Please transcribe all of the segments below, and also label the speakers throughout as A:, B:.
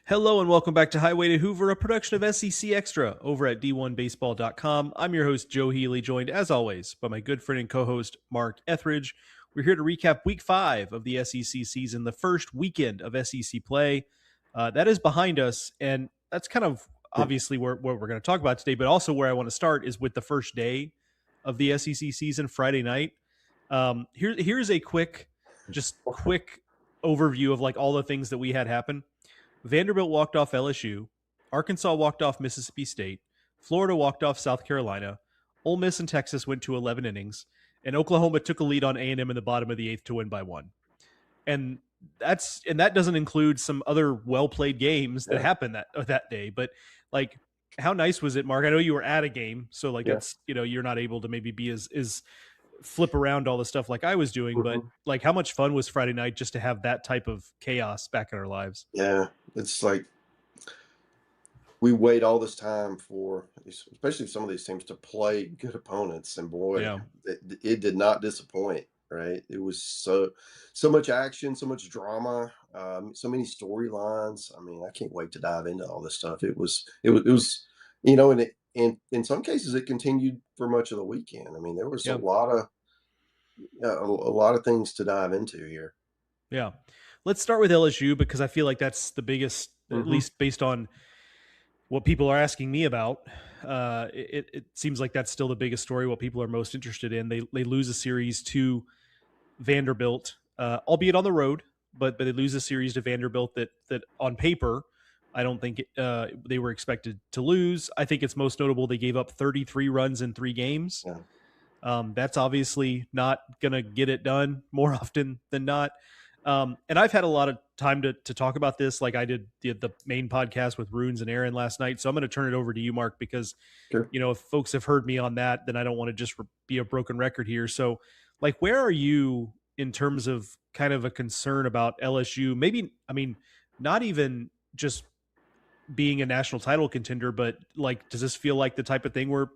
A: Hello and welcome back to Highway to Hoover, a production of SEC Extra over at D1Baseball.com. I'm your host, Joe Healy, joined as always by my good friend and co-host, Mark Etheridge. We're here to recap week 5 of the SEC season, the first weekend of SEC play. That is behind us, and that's kind of obviously what we're going to talk about today, but also where I want to start is with the first day of the SEC season, Friday night. Here's a quick overview of like all the things that we had happen. Vanderbilt walked off LSU. Arkansas walked off Mississippi State. Florida walked off South Carolina. Ole Miss and Texas went to 11 innings. And Oklahoma took a lead on A&M in the bottom of the 8th to win by 1. And that doesn't include some other well-played games that happened that day. But like, how nice was it, Mark? I know you were at a game, so like that's, you're not able to maybe be as flip around all the stuff like I was doing, but like how much fun was Friday night just to have that type of chaos back in our lives?
B: Yeah, it's like we wait all this time for, especially some of these teams, to play good opponents, and boy, it did not disappoint. Right? It was so much action, so much drama, so many storylines. I mean, I can't wait to dive into all this stuff. It was, and in some cases, it continued for much of the weekend. I mean, there was a lot of things to dive into here.
A: Yeah. Let's start with LSU because I feel like that's the biggest, at least based on what people are asking me about. It seems like that's still the biggest story, what people are most interested in. They lose a series to Vanderbilt, albeit on the road, but they lose a series to Vanderbilt that on paper, I don't think they were expected to lose. I think it's most notable they gave up 33 runs in 3 games.
B: Yeah.
A: That's obviously not going to get it done more often than not. And I've had a lot of time to talk about this. Like I did the main podcast with Runes and Aaron last night. So I'm going to turn it over to you, Mark, because, if folks have heard me on that, then I don't want to just be a broken record here. So like, where are you in terms of kind of a concern about LSU? Maybe, I mean, not even just being a national title contender, but like, does this feel like the type of thing where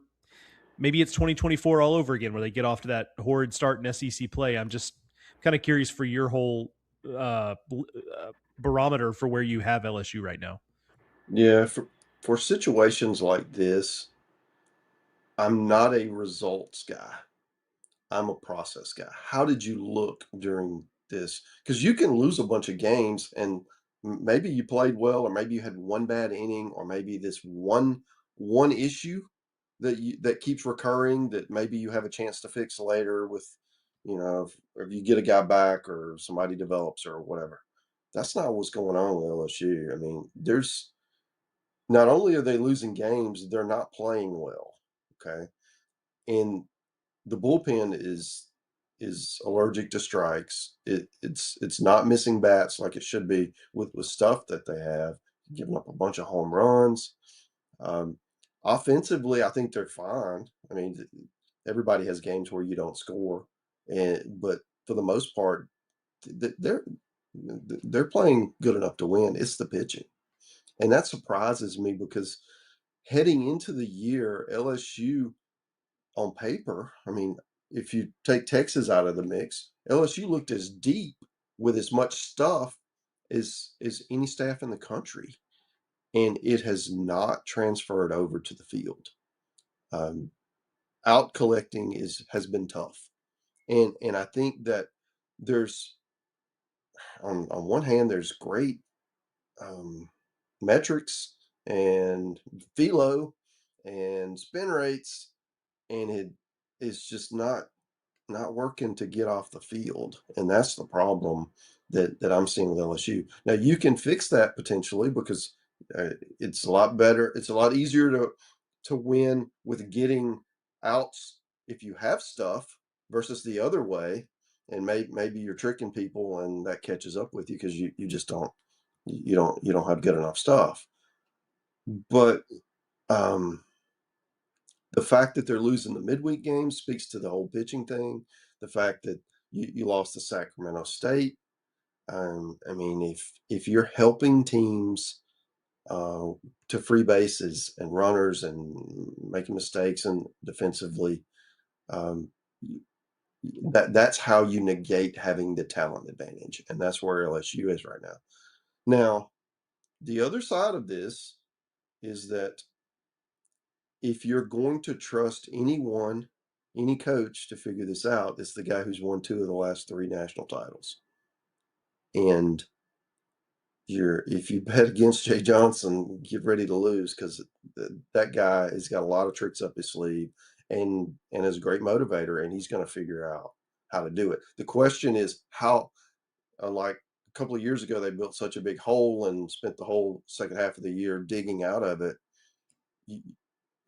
A: maybe it's 2024 all over again, where they get off to that horrid start in SEC play? I'm just kind of curious for your whole barometer for where you have LSU right now.
B: Yeah, for situations like this, I'm not a results guy. I'm a process guy. How did you look during this? Because you can lose a bunch of games, and maybe you played well, or maybe you had one bad inning, or maybe this one issue that keeps recurring that maybe you have a chance to fix later with, if you get a guy back or somebody develops or whatever. That's not what's going on with LSU. I mean, there's not only are they losing games, they're not playing well. Okay. And the bullpen is allergic to strikes. It's not missing bats like it should be with stuff that they have, giving up a bunch of home runs. Offensively, I think they're fine. I mean, everybody has games where you don't score, but for the most part, they're playing good enough to win. It's the pitching, and that surprises me because heading into the year, LSU on paper, I mean, if you take Texas out of the mix, LSU looked as deep with as much stuff as any staff in the country, and it has not transferred over to the field. Out collecting has been tough, and I think that there's on one hand there's great metrics and velo and spin rates, and it is just not working to get off the field, and that's the problem that I'm seeing with LSU. Now you can fix that potentially because it's a lot better. It's a lot easier to win with getting outs if you have stuff versus the other way, and maybe you're tricking people and that catches up with you because you just don't have good enough stuff. But the fact that they're losing the midweek games speaks to the whole pitching thing. The fact that you lost to Sacramento State. I mean, if you're helping teams to free bases and runners and making mistakes and defensively, that's how you negate having the talent advantage, and that's where LSU is right now. Now, The other side of this is that if you're going to trust anyone, any coach to figure this out, it's the guy who's won 2 of the last 3 national titles. And if you bet against Jay Johnson, get ready to lose because that guy has got a lot of tricks up his sleeve and is a great motivator, and he's going to figure out how to do it. The question is how, like a couple of years ago, they built such a big hole and spent the whole second half of the year digging out of it. You,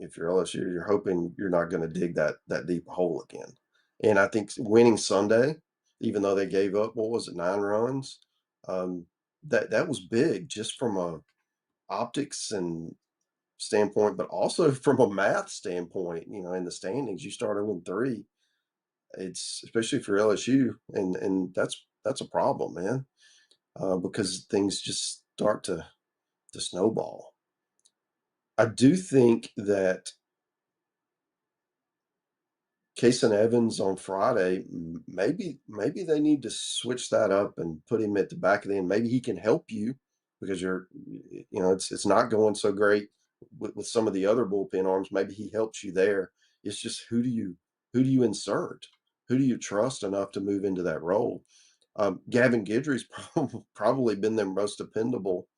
B: if you're LSU, you're hoping you're not going to dig that deep hole again. And I think winning Sunday, even though they gave up, what was it, 9 runs, um, that was big just from a optics and standpoint, but also from a math standpoint. In the standings, you start 0-3. It's especially for LSU, and that's a problem, man, because things just start to snowball. I do think that Case and Evans on Friday, maybe they need to switch that up and put him at the back of the end. Maybe he can help you because it's not going so great with some of the other bullpen arms. Maybe he helps you there. It's just who do you insert? Who do you trust enough to move into that role? Gavin Guidry's probably been their most dependable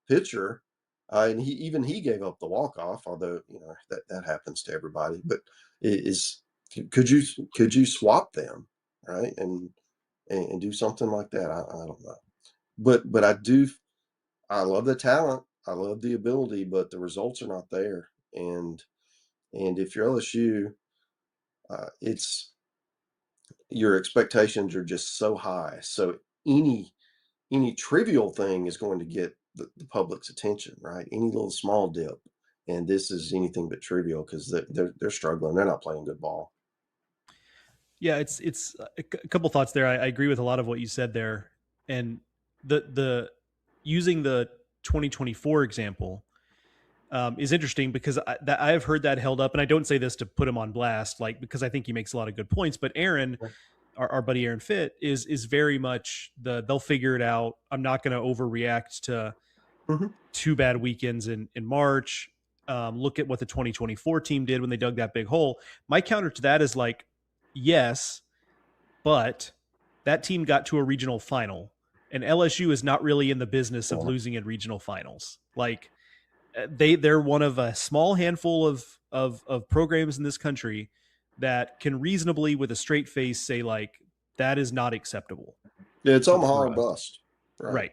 B: pitcher, and he gave up the walk off. Although that happens to everybody, but is could you swap them, right? And do something like that? I don't know. But I love the talent. I love the ability, but the results are not there. And if you're LSU, it's your expectations are just so high. So any trivial thing is going to get the public's attention, right? Any little small dip, and this is anything but trivial because they're struggling. They're not playing good ball.
A: Yeah, it's a couple thoughts there. I agree with a lot of what you said there, and the using the 2024 example is interesting because I've heard that held up, and I don't say this to put him on blast, like because I think he makes a lot of good points. But Aaron, our buddy Aaron Fitt, is very much they'll figure it out. I'm not going to overreact to
B: Mhm.
A: 2 bad weekends in March. Look at what the 2024 team did when they dug that big hole. My counter to that is like, yes, but that team got to a regional final, and LSU is not really in the business of
B: Yeah.
A: losing in regional finals. Like they're one of a small handful of programs in this country that can reasonably, with a straight face, say like that is not acceptable
B: Yeah, it's Omaha
A: for
B: or
A: us.
B: bust, right?
A: Right.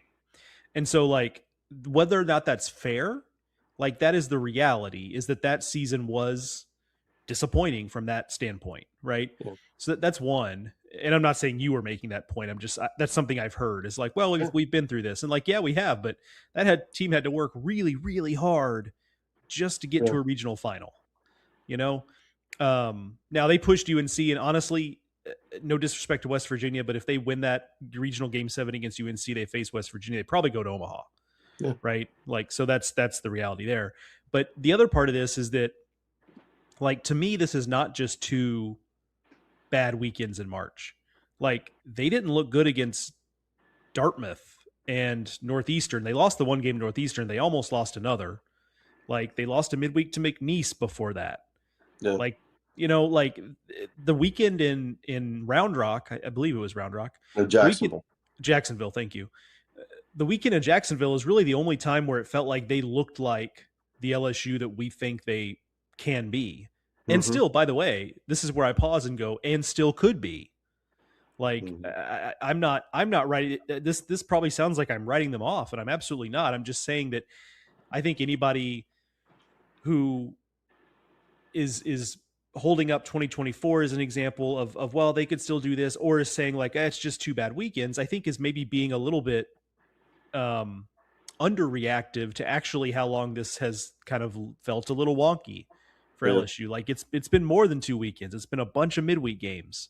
A: And so like whether or not that's fair, like that is the reality, is that season was disappointing from that standpoint, right?
B: Yeah.
A: So that's one. And I'm not saying you were making that point. I'm just that's something I've heard is like, well,
B: Yeah.
A: we've been through this, and like, yeah, we have, but team had to work really, really hard just to get
B: Yeah.
A: to a regional final. You know, now they pushed UNC, and honestly, no disrespect to West Virginia, but if they win that regional game 7 against UNC, they face West Virginia, they probably go to Omaha,
B: Yeah.
A: right? Like, so that's the reality there. But the other part of this is that, like, to me, this is not just 2 bad weekends in March. Like, they didn't look good against Dartmouth and Northeastern. They lost the one game to Northeastern. They almost lost another. Like, they lost a midweek to McNeese before that.
B: Yeah.
A: Like, like the weekend in Round Rock, I believe it was Round Rock.
B: No,
A: The weekend,
B: Jacksonville.
A: Jacksonville, thank you. The weekend in Jacksonville is really the only time where it felt like they looked like the LSU that we think they can be. And
B: Mm-hmm.
A: still, by the way, this is where I pause and go, and still could be. Like
B: Mm-hmm.
A: I'm not writing this probably sounds like I'm writing them off, and I'm absolutely not. I'm just saying that I think anybody who is holding up 2024 as an example of well, they could still do this, or is saying like it's just 2 bad weekends, I think is maybe being a little bit underreactive to actually how long this has kind of felt a little wonky for
B: Yeah.
A: LSU. Like it's been more than 2 weekends. It's been a bunch of midweek games.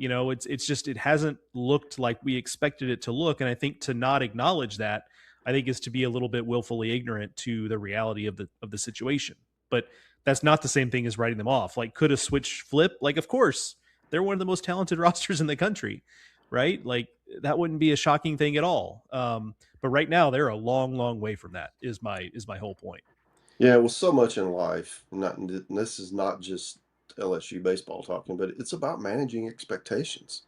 A: It's just it hasn't looked like we expected it to look, and I think to not acknowledge that, I think, is to be a little bit willfully ignorant to the reality of the situation. But that's not the same thing as writing them off. Like, could a switch flip? Like, of course, they're one of the most talented rosters in the country, right? Like that wouldn't be a shocking thing at all. But right now they're a long, long way from that. Is my whole point.
B: Yeah, well, so much in life, not and this is not just LSU baseball talking, but it's about managing expectations.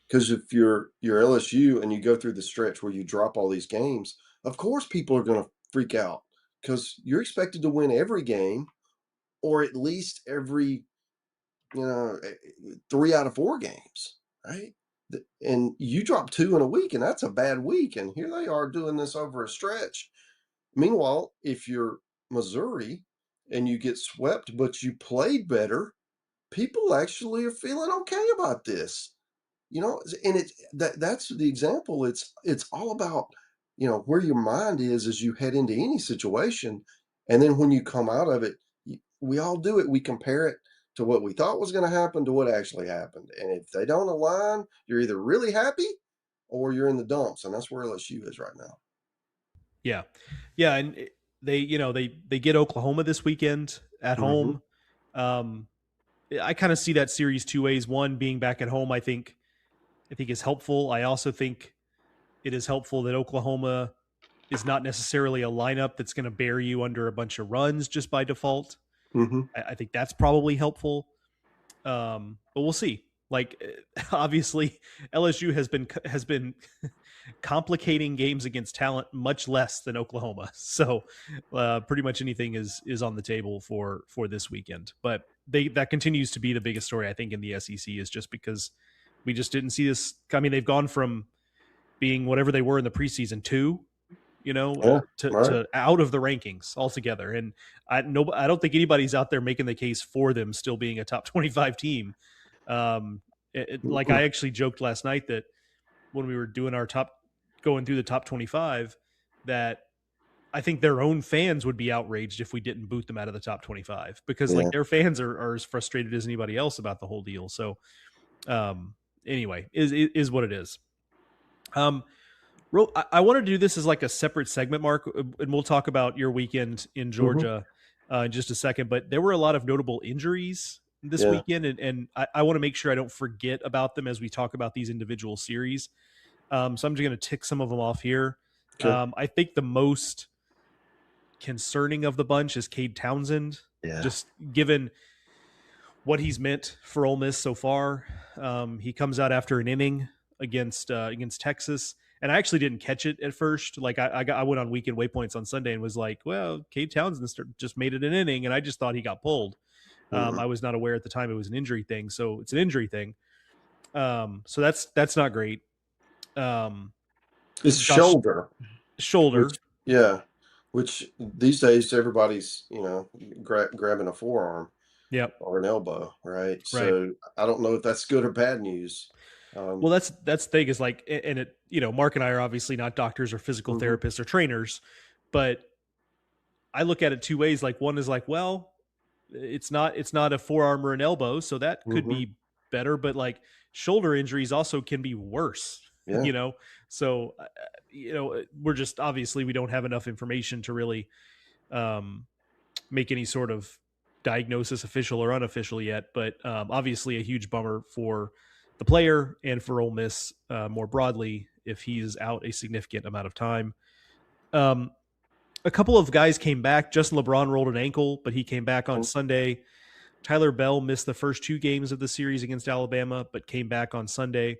B: Because if you're LSU and you go through the stretch where you drop all these games, of course people are going to freak out because you're expected to win every game or at least every 3 out of 4 games, right? And you drop 2 in a week, and that's a bad week. And here they are doing this over a stretch. Meanwhile, if you're Missouri and you get swept, but you played better, people actually are feeling okay about this. And that's the example. It's all about, where your mind is as you head into any situation. And then when you come out of it, we all do it. We compare it to what we thought was going to happen to what actually happened. And if they don't align, you're either really happy or you're in the dumps. And that's where LSU is right now.
A: Yeah, yeah, and they get Oklahoma this weekend at
B: Hmm.
A: home. Um, I kind of see that series two ways. One being back at home, I think is helpful. I also think it is helpful that Oklahoma is not necessarily a lineup that's going to bear you under a bunch of runs just by default.
B: Hmm.
A: I think that's probably helpful. But we'll see. Like obviously, LSU has been complicating games against talent much less than Oklahoma. So pretty much anything is on the table for this weekend. But that continues to be the biggest story I think in the SEC is just because we just didn't see this. I mean, they've gone from being whatever they were in the preseason to
B: Yeah. Right.
A: to out of the rankings altogether. And I don't think anybody's out there making the case for them still being a top 25 team. Um, like
B: Mm-mm.
A: I actually joked last night that when we were doing our going through the top 25, that I think their own fans would be outraged if we didn't boot them out of the top 25 because like
B: Yeah.
A: their fans are as frustrated as anybody else about the whole deal. So, anyway, is what it is. Um, I want to do this as like a separate segment, Mark, and we'll talk about your weekend in
B: Hmm.
A: Georgia in just a second. But there were a lot of notable injuries this
B: Yeah.
A: weekend, and I want to make sure I don't forget about them as we talk about these individual series. So I'm just going to tick some of them off here.
B: Okay.
A: I think the most concerning of the bunch is Cade Townsend,
B: Yeah.
A: just given what he's meant for Ole Miss so far. He comes out after an inning against Texas, and I actually didn't catch it at first. Like I went on weekend waypoints on Sunday and was like, well, Cade Townsend just made it an inning, and I just thought he got pulled.
B: Mm-mm.
A: I was not aware at the time it was an injury thing, so it's an injury thing. So that's not great. Um,
B: It's
A: Josh
B: shoulder.
A: Shoulder,
B: Which yeah, which these days everybody's, grabbing a forearm
A: yep,
B: or an elbow, right?
A: right.
B: So I don't know if that's good or bad news.
A: Well,
B: Um,
A: that's the thing is like, and it, Mark and I are obviously not doctors or physical
B: mhm,
A: therapists or trainers, but I look at it two ways. Like one is like, well, it's not a forearm or an elbow, so that could
B: mhm,
A: be better. But like shoulder injuries also can be worse,
B: yeah,
A: So we're just obviously we don't have enough information to really um, make any sort of diagnosis, official or unofficial yet. But obviously a huge bummer for the player and for Ole Miss more broadly if he is out a significant amount of time. Um, a couple of guys came back. Justin LeBron rolled an ankle, but he came back on
B: mhm,
A: Sunday. Tyler Bell missed the first two games of the series against Alabama, but came back on Sunday.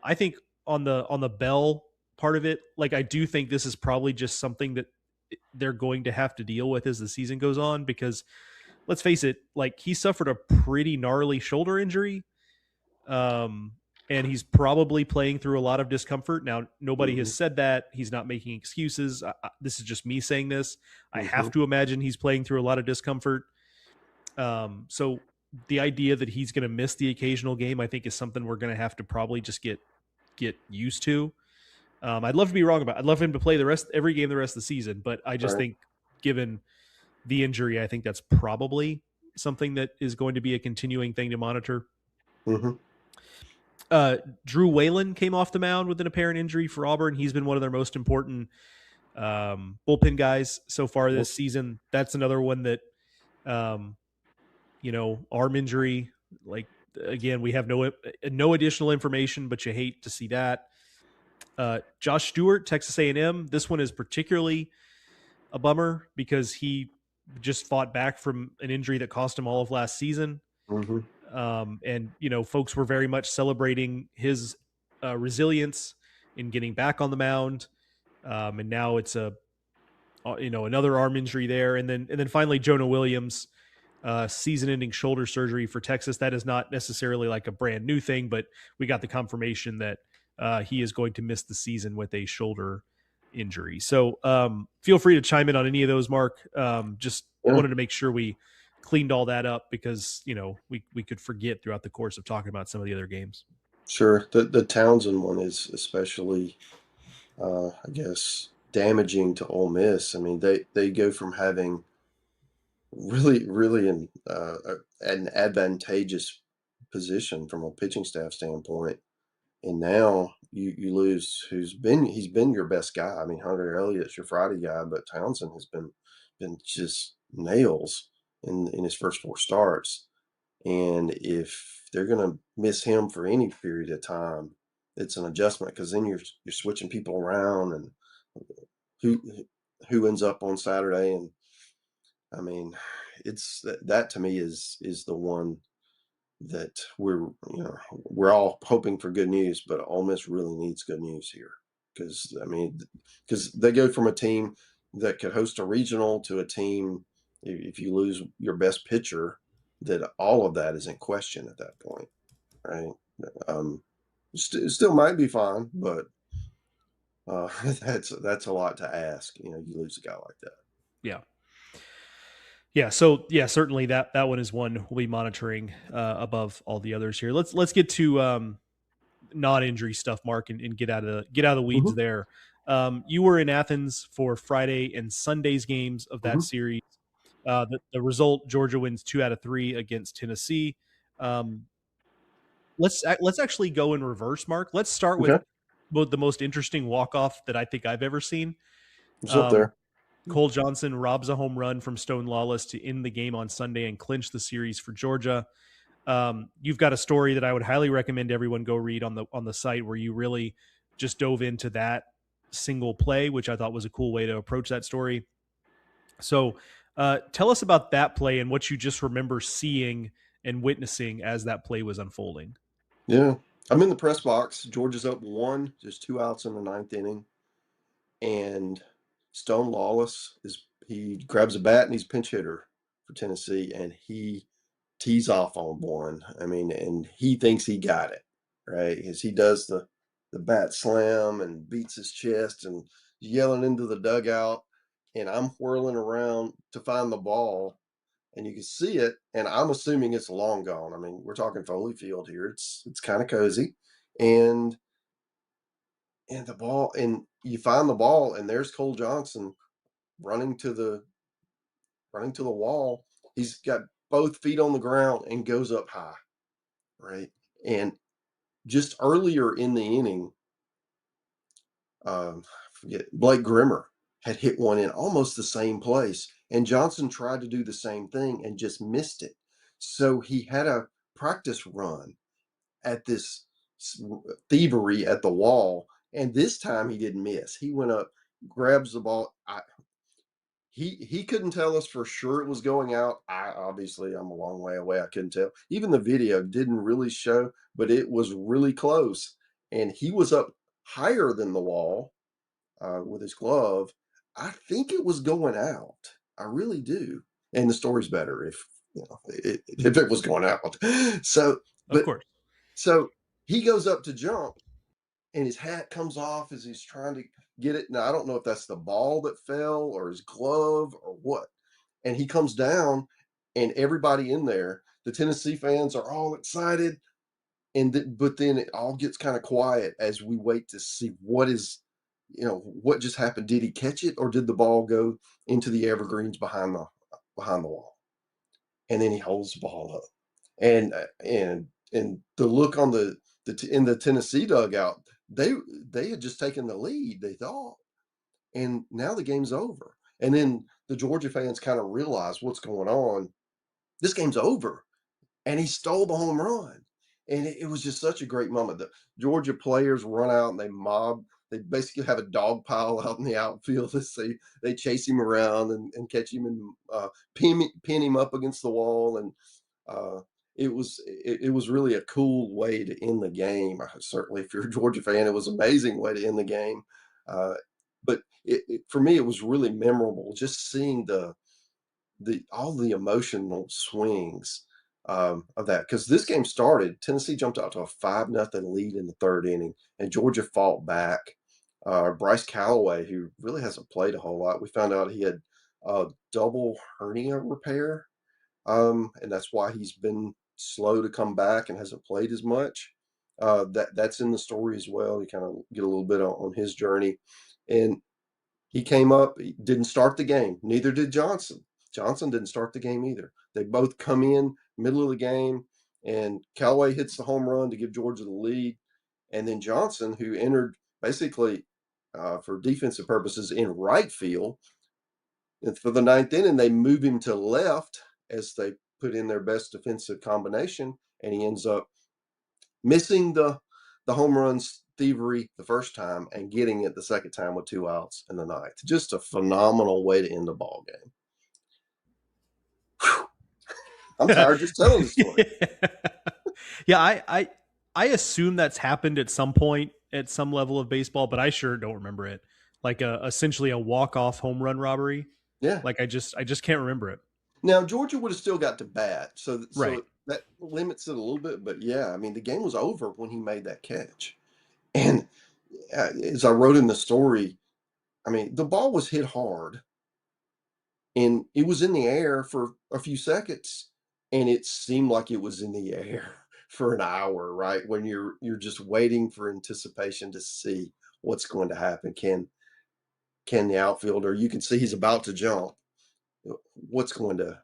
A: I think on the Bell part of it, like I do think this is probably just something that they're going to have to deal with as the season goes on because let's face it, like he suffered a pretty gnarly shoulder injury. Um, and he's probably playing through a lot of discomfort. Now, nobody has
B: mhm,
A: said that. He's not making excuses. This is just me saying this. I have
B: mhm,
A: to imagine he's playing through a lot of discomfort. So the idea that he's going to miss the occasional game, I think, is something we're going to have to probably just get used to. I'd love to be wrong about. I'd love him to play every game the rest of the season, but I just
B: right,
A: think given the injury, I think that's probably something that is going to be a continuing thing to monitor.
B: mhm,
A: Uh, Drew Whalen came off the mound with an apparent injury for Auburn. He's been one of their most important bullpen guys so far
B: mhm,
A: this season. That's another one that, um, arm injury. Like again, we have no additional information, but you hate to see that. Josh Stewart, Texas A&M. This one is particularly a bummer because he just fought back from an injury that cost him all of last season.
B: Mhm.
A: And folks were very much celebrating his resilience in getting back on the mound. And now it's another arm injury there, and then finally Jonah Williams, season-ending shoulder surgery for Texas. That is not necessarily like a brand new thing, but we got the confirmation that he is going to miss the season with a shoulder injury. So feel free to chime in on any of those, Mark. Just
B: Yeah,
A: wanted to make sure we cleaned all that up because we could forget throughout the course of talking about some of the other games.
B: sure. The Townsend one is especially, I guess, damaging to Ole Miss. I mean, they go from having really an advantageous position from a pitching staff standpoint, and now you lose he's been your best guy. I mean, Hunter Elliott's your Friday guy, but Townsend has been just nails in his first 4 starts. And if they're gonna miss him for any period of time, it's an adjustment because then you're switching people around and who who ends up on Saturday. And I mean, it's that to me is the one that we're all hoping for good news, but Ole Miss really needs good news here because I mean, because they go from a team that could host a regional to a team if you lose your best pitcher, that all of that is in question at that point, right? Um, still might be fine, but that's a lot to ask. You lose a guy like that.
A: Yeah. Yeah, so yeah, certainly that one is one we'll be monitoring above all the others here. Let's get to non-injury stuff, Mark, and get out of the weeds
B: Hmm.
A: there. You were in Athens for Friday and Sunday's games of that
B: Hmm.
A: series. The result: Georgia wins 2 out of 3 against Tennessee. Um, let's actually go in reverse, Mark. Let's start with
B: Okay,
A: the most interesting walk off that I think I've ever seen.
B: it's up
A: Um,
B: there.
A: Cole Johnson robs a home run from Stone Lawless to end the game on Sunday and clinch the series for Georgia. You've got a story that I would highly recommend everyone go read on the site where you really just dove into that single play, which I thought was a cool way to approach that story. So, tell us about that play and what you just remember seeing and witnessing as that play was unfolding.
B: Yeah, I'm in the press box. Georgia's up one, just 2 outs in the ninth inning, and Stone Lawless he grabs a bat and he's pinch hitter for Tennessee, and he tees off on one. I mean, and he thinks he got it right as he does the bat slam and beats his chest and yelling into the dugout, and I'm whirling around to find the ball, and you can see it, and I'm assuming it's long gone. I mean, we're talking Foley Field here. It's kind of cozy, and the ball, and you find the ball, and there's Cole Johnson running to the running to the wall. He's got both feet on the ground and goes up high, right? And just earlier in the inning, forget Blake Grimmer had hit one in almost the same place, and Johnson tried to do the same thing and just missed it. So he had a practice run at this thievery at the wall, and this time he didn't miss. He went up, grabs the ball. He couldn't tell us for sure it was going out. I'm a long way away. I couldn't tell. Even the video didn't really show, but it was really close. And he was up higher than the wall with his glove. I think it was going out. I really do. And the story's better if it was going out. So,
A: Of
B: but
A: course.
B: so he goes up to jump, and his hat comes off as he's trying to get it. Now I don't know if that's the ball that fell or his glove or what. And he comes down, and everybody in there, the Tennessee fans are all excited, but then it all gets kind of quiet as we wait to see what just happened. Did he catch it, or did the ball go into the evergreens behind the wall? And then he holds the ball up, and the look on in the Tennessee dugout, they had just taken the lead, they thought, and now the game's over. And then the Georgia fans kind of realize what's going on. This game's over, and he stole the home run. And it was just such a great moment. The Georgia players run out and they mob. They basically have a dog pile out in the outfield. They chase him around and catch him and pin him up against the wall. And uh, it was really a cool way to end the game. Certainly, if you're a Georgia fan, it was an amazing way to end the game. Uh, but for me, it was really memorable just seeing the all the emotional swings of that, because this game started. Tennessee jumped out to a 5-0 lead in the third inning, and Georgia fought back. Bryce Callaway, who really hasn't played a whole lot, we found out he had a double hernia repair, and that's why he's been slow to come back and hasn't played as much. That's in the story as well. You kind of get a little bit on his journey, and he came up, he didn't start the game. Neither did Johnson. Johnson didn't start the game either. They both come in middle of the game, and Callaway hits the home run to give Georgia the lead. And then Johnson, who entered basically for defensive purposes in right field, and for the ninth inning, they move him to left as they put in their best defensive combination, and he ends up missing the home runs thievery the first time and getting it the second time with 2 outs in the ninth. Just a phenomenal way to end the ball game. Whew. I'm tired just telling the story.
A: Yeah, I assume that's happened at some point at some level of baseball, but I sure don't remember it. Like essentially a walk off home run robbery.
B: Yeah.
A: Like I just can't remember it.
B: Now Georgia would have still got to bat,
A: Right.
B: so that limits it a little bit. But yeah, I mean the game was over when he made that catch. And as I wrote in the story, I mean the ball was hit hard, and it was in the air for a few seconds, and it seemed like it was in the air for an hour, right? When you're just waiting for anticipation to see what's going to happen. Can the outfielder, you can see he's about to jump, what's going to,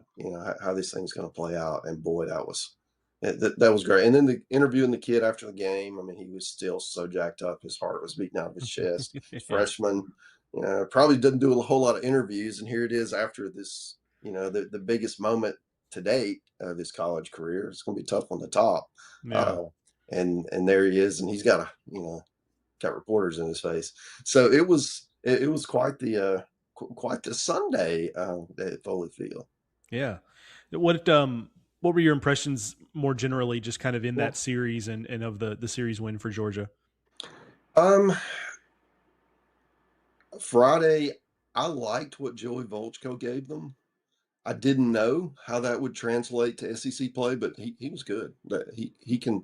B: how this thing's going to play out. And boy, that was great. And then the interviewing the kid after the game, I mean, he was still so jacked up. His heart was beating out of his chest.
A: Yeah.
B: Freshman, probably doesn't do a whole lot of interviews. And here it is after this, the biggest moment to date of his college career. It's going to be tough on the top.
A: Yeah.
B: Uh, and there he is. And he's got got reporters in his face. So it was quite the Sunday at Foley Field.
A: Yeah. What were your impressions more generally just kind of in
B: Well,
A: that series and of the series win for Georgia?
B: um, Friday, I liked what Joey Volchko gave them. I didn't know how that would translate to SEC play, but he was good. He can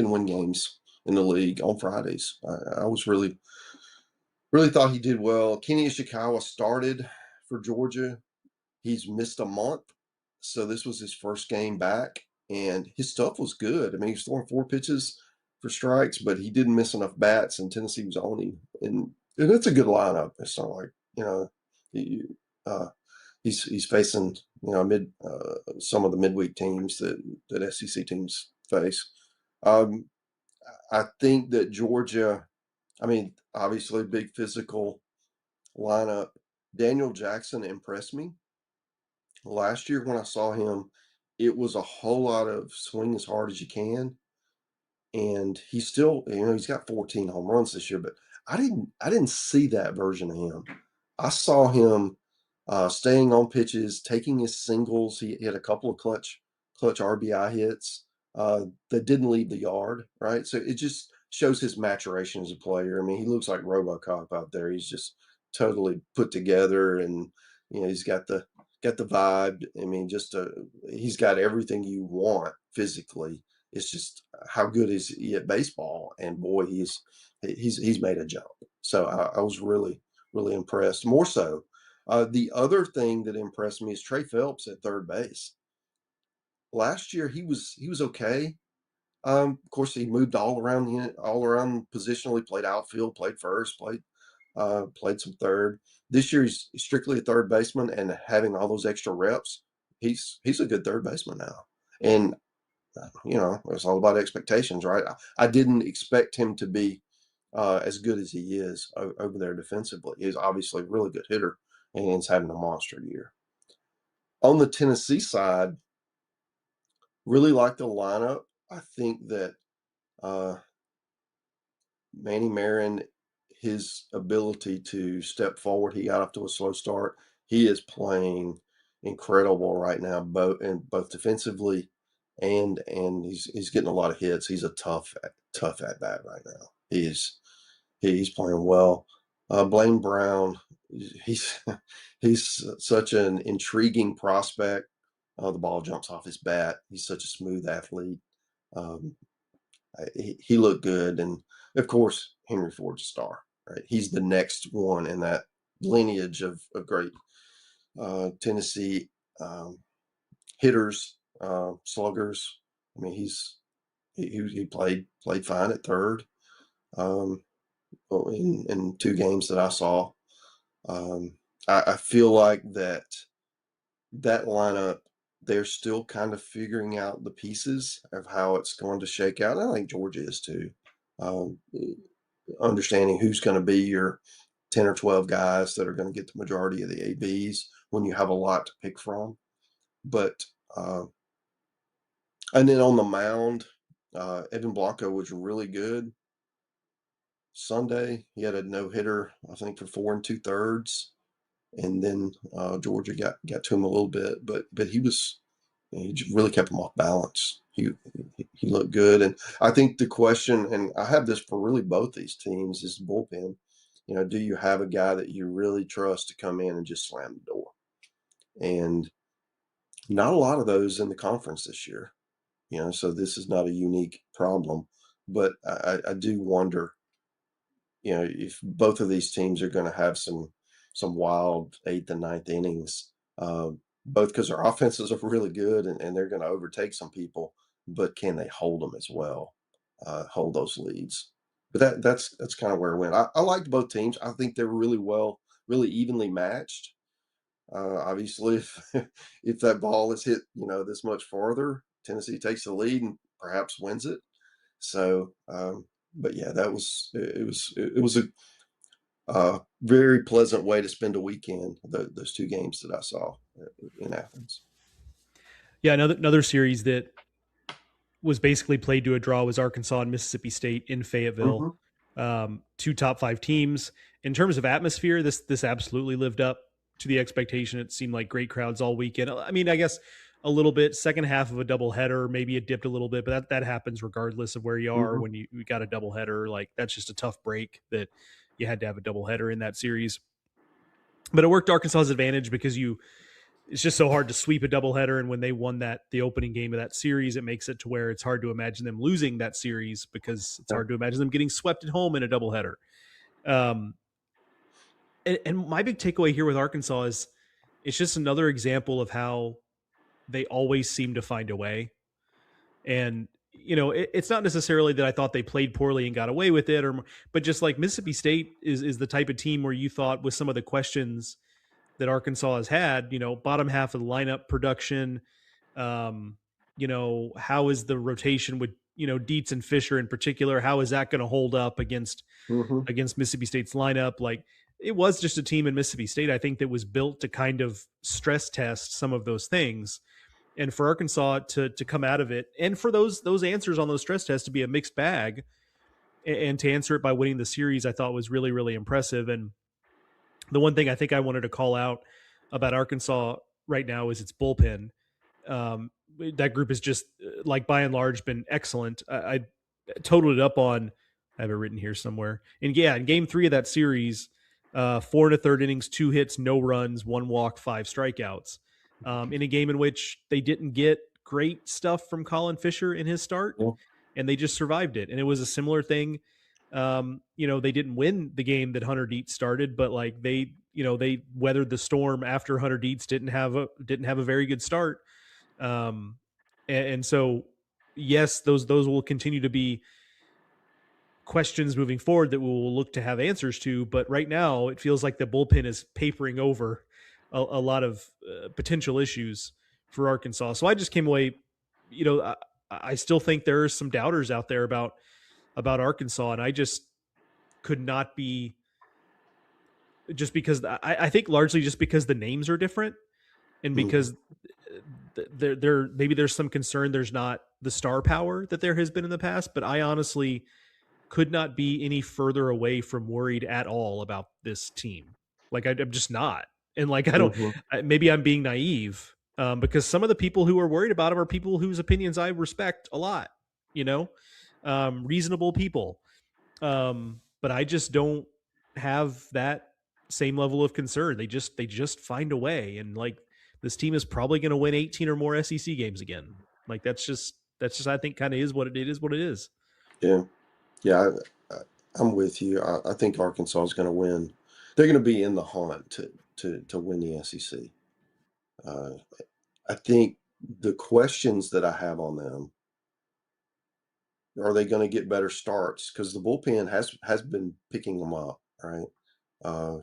B: win games in the league on Fridays. I was really thought he did well. Kenny Ishikawa started for Georgia. He's missed a month, so this was his first game back, and his stuff was good. I mean, he was throwing 4 pitches for strikes, but he didn't miss enough bats, and Tennessee was on him. And it's a good lineup. It's not like he, uh, he's facing mid some of the midweek teams that SEC teams face. Um, I think that Georgia, I mean, obviously big physical lineup. Daniel Jackson impressed me. Last year when I saw him, it was a whole lot of swing as hard as you can, and he's still, he's got 14 home runs this year, but I didn't see that version of him. I saw him staying on pitches, taking his singles. He had a couple of clutch RBI hits that didn't leave the yard, right? So it just shows his maturation as a player. I mean, he looks like RoboCop out there. He's just totally put together, and he's got the vibe. I mean, he's got everything you want physically. It's just how good is he at baseball? And boy, he's made a jump. So I was really impressed. More so, the other thing that impressed me is Trey Phelps at third base. Last year he was okay. Of course, he moved all around positionally. Played outfield, played first, played some third. This year he's strictly a third baseman, and having all those extra reps, he's a good third baseman now. And it's all about expectations, right? I didn't expect him to be as good as he is over there defensively. He's obviously a really good hitter, and he's having a monster year. On the Tennessee side, Really like the lineup. I think that uh, Manny Marin, his ability to step forward, he got off to a slow start. He is playing incredible right now, both defensively and he's getting a lot of hits. He's a tough at bat right now. He's playing well. Blaine Brown, he's he's such an intriguing prospect. The ball jumps off his bat. He's such a smooth athlete. Um, he looked good, and of course Henry Ford's a star. Right, he's the next one in that lineage of great Tennessee hitters, sluggers. I mean, he played fine at third um, in two games that I saw. Um, I feel like that lineup, they're still kind of figuring out the pieces of how it's going to shake out. And I think Georgia is too. Um, Understanding who's going to be your 10 or 12 guys that are going to get the majority of the ABs when you have a lot to pick from. But, and then on the mound, Evan Blanco was really good Sunday. He had a no hitter, I think, for 4 2/3. And then Georgia got to him a little bit, but he really kept him off balance. He looked good, and I think the question, and I have this for really both these teams, is the bullpen. You know, do you have a guy that you really trust to come in and just slam the door? And not a lot of those in the conference this year. You know, so this is not a unique problem, but I do wonder, you know, if both of these teams are going to have some wild eighth and ninth innings, both because their offenses are really good and they're going to overtake some people, but can they hold them as well, hold those leads? But that's kind of where it went. I liked both teams. I think they're really evenly matched. Obviously, if that ball is hit, you know, this much farther, Tennessee takes the lead and perhaps wins it. So, but yeah, it was a very pleasant way to spend a weekend. Those two games that I saw in Athens.
A: Yeah, another series that was basically played to a draw was Arkansas and Mississippi State in Fayetteville.
B: Mm-hmm.
A: Two top five teams. In terms of atmosphere, this absolutely lived up to the expectation. It seemed like great crowds all weekend. I mean, I guess a little bit. Second half of a doubleheader, maybe it dipped a little bit, but that happens regardless of where you are
B: Mm-hmm.
A: when you got a doubleheader. Like that's just a tough break that you had to have a doubleheader in that series. But it worked Arkansas's advantage because it's just so hard to sweep a doubleheader. And when they won the opening game of that series, it makes it to where it's hard to imagine them losing that series because it's
B: Yeah.
A: hard to imagine them getting swept at home in a doubleheader. And my big takeaway here with Arkansas is it's just another example of how they always seem to find a way. And you know, it's not necessarily that I thought they played poorly and got away with it, but just like Mississippi State is the type of team where you thought with some of the questions that Arkansas has had, you know, bottom half of the lineup production, you know, how is the rotation with, you know, Dietz and Fisher in particular, how is that going to hold up
B: Mm-hmm.
A: against Mississippi State's lineup? Like it was just a team in Mississippi State, I think, that was built to kind of stress test some of those things. And for Arkansas to come out of it and for those answers on those stress tests to be a mixed bag and to answer it by winning the series, I thought was really, really impressive. And the one thing I think I wanted to call out about Arkansas right now is its bullpen. That group has just, like by and large, been excellent. I totaled it up on, I have it written here somewhere. And yeah, in game three of that series, 4 1/3 innings, 2 hits, no runs, 1 walk, 5 strikeouts. In a game in which they didn't get great stuff from Colin Fisher in his start,
B: Yeah.
A: and they just survived it. And it was a similar thing. You know, they didn't win the game that Hunter Dietz started, but like they weathered the storm after Hunter Dietz didn't have a very good start. Um, and so yes, those will continue to be questions moving forward that we will look to have answers to. But right now, it feels like the bullpen is papering over a lot of potential issues for Arkansas. So I just came away, you know, I still think there are some doubters out there about Arkansas, and I just could not be, just because I think largely just because the names are different and
B: Mm-hmm.
A: because there maybe there's some concern there's not the star power that there has been in the past, but I honestly could not be any further away from worried at all about this team. Like I'm just not. And like I don't
B: Mhm.
A: maybe I'm being naive, because some of the people who are worried about him are people whose opinions I respect a lot, you know, reasonable people. But I just don't have that same level of concern. They just find a way, and like this team is probably going to win 18 or more SEC games again. Like that's just I think kind of is what it is. What it is.
B: Yeah. Yeah, I'm with you. I think Arkansas is going to win. They're going to be in the hunt to win the SEC. Uh, I think the questions that I have on them are they going to get better starts because the bullpen has been picking them up, right? Uh,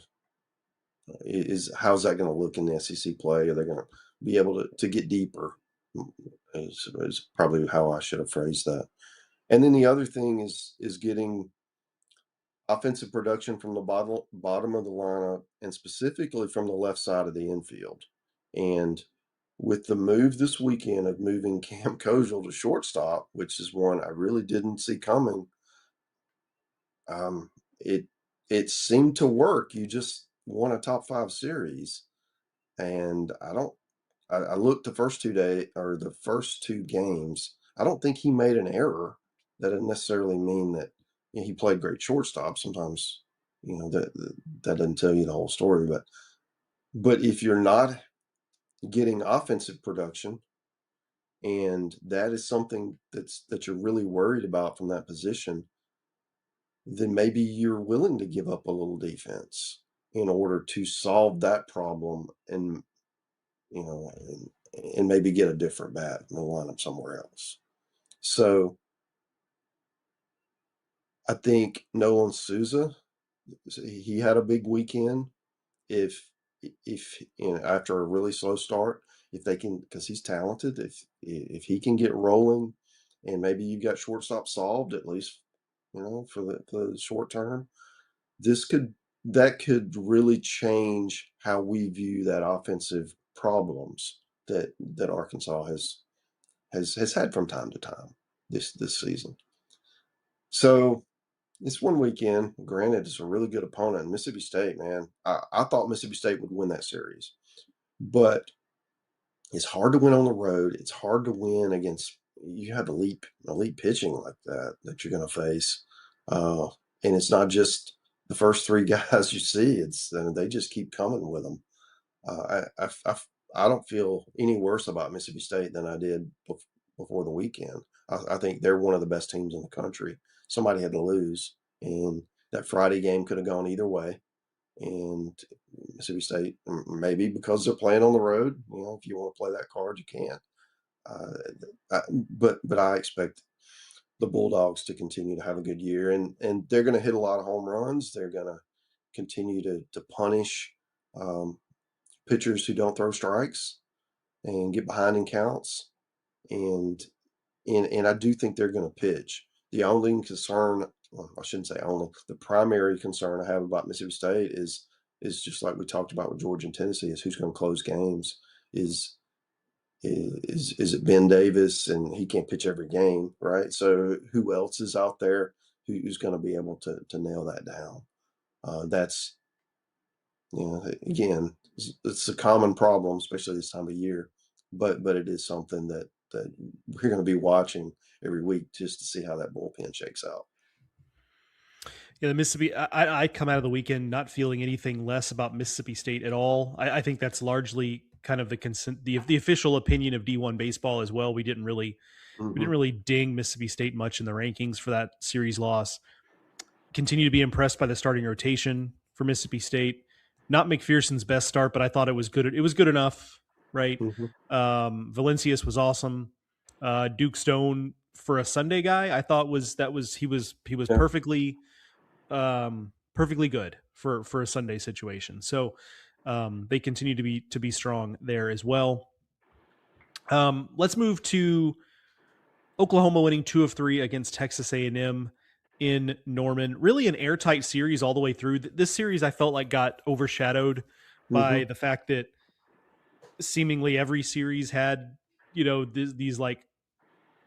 B: is how's that going to look in the SEC play? Are they going to be able to get deeper? Is probably how I should have phrased that. And then the other thing is getting offensive production from the bottom of the lineup, and specifically from the left side of the infield. And with the move this weekend of moving Cam Kojal to shortstop, which is one I really didn't see coming, um, it it seemed to work. You just won a top five series, and I don't. I looked the first 2 day or the first two games. I don't think he made an error. That doesn't necessarily mean that he played great shortstop. Sometimes that doesn't tell you the whole story. But if you're not getting offensive production, and that is something that you're really worried about from that position, then maybe you're willing to give up a little defense in order to solve that problem, and you know, and maybe get a different bat and line up somewhere else. So I think Nolan Souza, he had a big weekend. If after a really slow start, if they can, because he's talented, if he can get rolling, and maybe you got shortstop solved at least, for the short term, this could that could really change how we view that offensive problems that Arkansas has had from time to time this season. So it's one weekend. Granted, it's a really good opponent. Mississippi State, man. I thought Mississippi State would win that series, but it's hard to win on the road. It's hard to win against you have elite pitching like that you're going to face, uh, and it's not just the first three guys you see. It's they just keep coming with them. I don't feel any worse about Mississippi State than I did before the weekend. I think they're one of the best teams in the country. Somebody had to lose, and that Friday game could have gone either way. And Mississippi State, maybe because they're playing on the road, if you want to play that card, you can. But I expect the Bulldogs to continue to have a good year, and they're going to hit a lot of home runs. They're going to continue to punish pitchers who don't throw strikes and get behind in counts. And I do think they're going to pitch. The only concern, well, I shouldn't say only, the primary concern I have about Mississippi State is just like we talked about with Georgia and Tennessee, is who's going to close games. Is it Ben Davis, and he can't pitch every game, right? So who else is out there who's going to be able to nail that down? That's again, it's a common problem, especially this time of year. But it is something that we're going to be watching every week just to see how that bullpen shakes out.
A: Yeah, the Mississippi. I come out of the weekend not feeling anything less about Mississippi State at all. I think that's largely kind of the official opinion of D1 baseball as well. We didn't
B: Hmm.
A: really ding Mississippi State much in the rankings for that series loss. Continue to be impressed by the starting rotation for Mississippi State. Not McPherson's best start, but I thought it was good. It was good enough, right?
B: Hmm.
A: Valencius was awesome. Duke Stone for a Sunday guy, I thought he was
B: Yeah.
A: perfectly good for a Sunday situation. So they continue to be strong there as well. Let's move to Oklahoma winning 2 of 3 against Texas A&M in Norman. Really an airtight series all the way through. This series I felt like got overshadowed
B: Hmm.
A: by the fact that seemingly every series had these like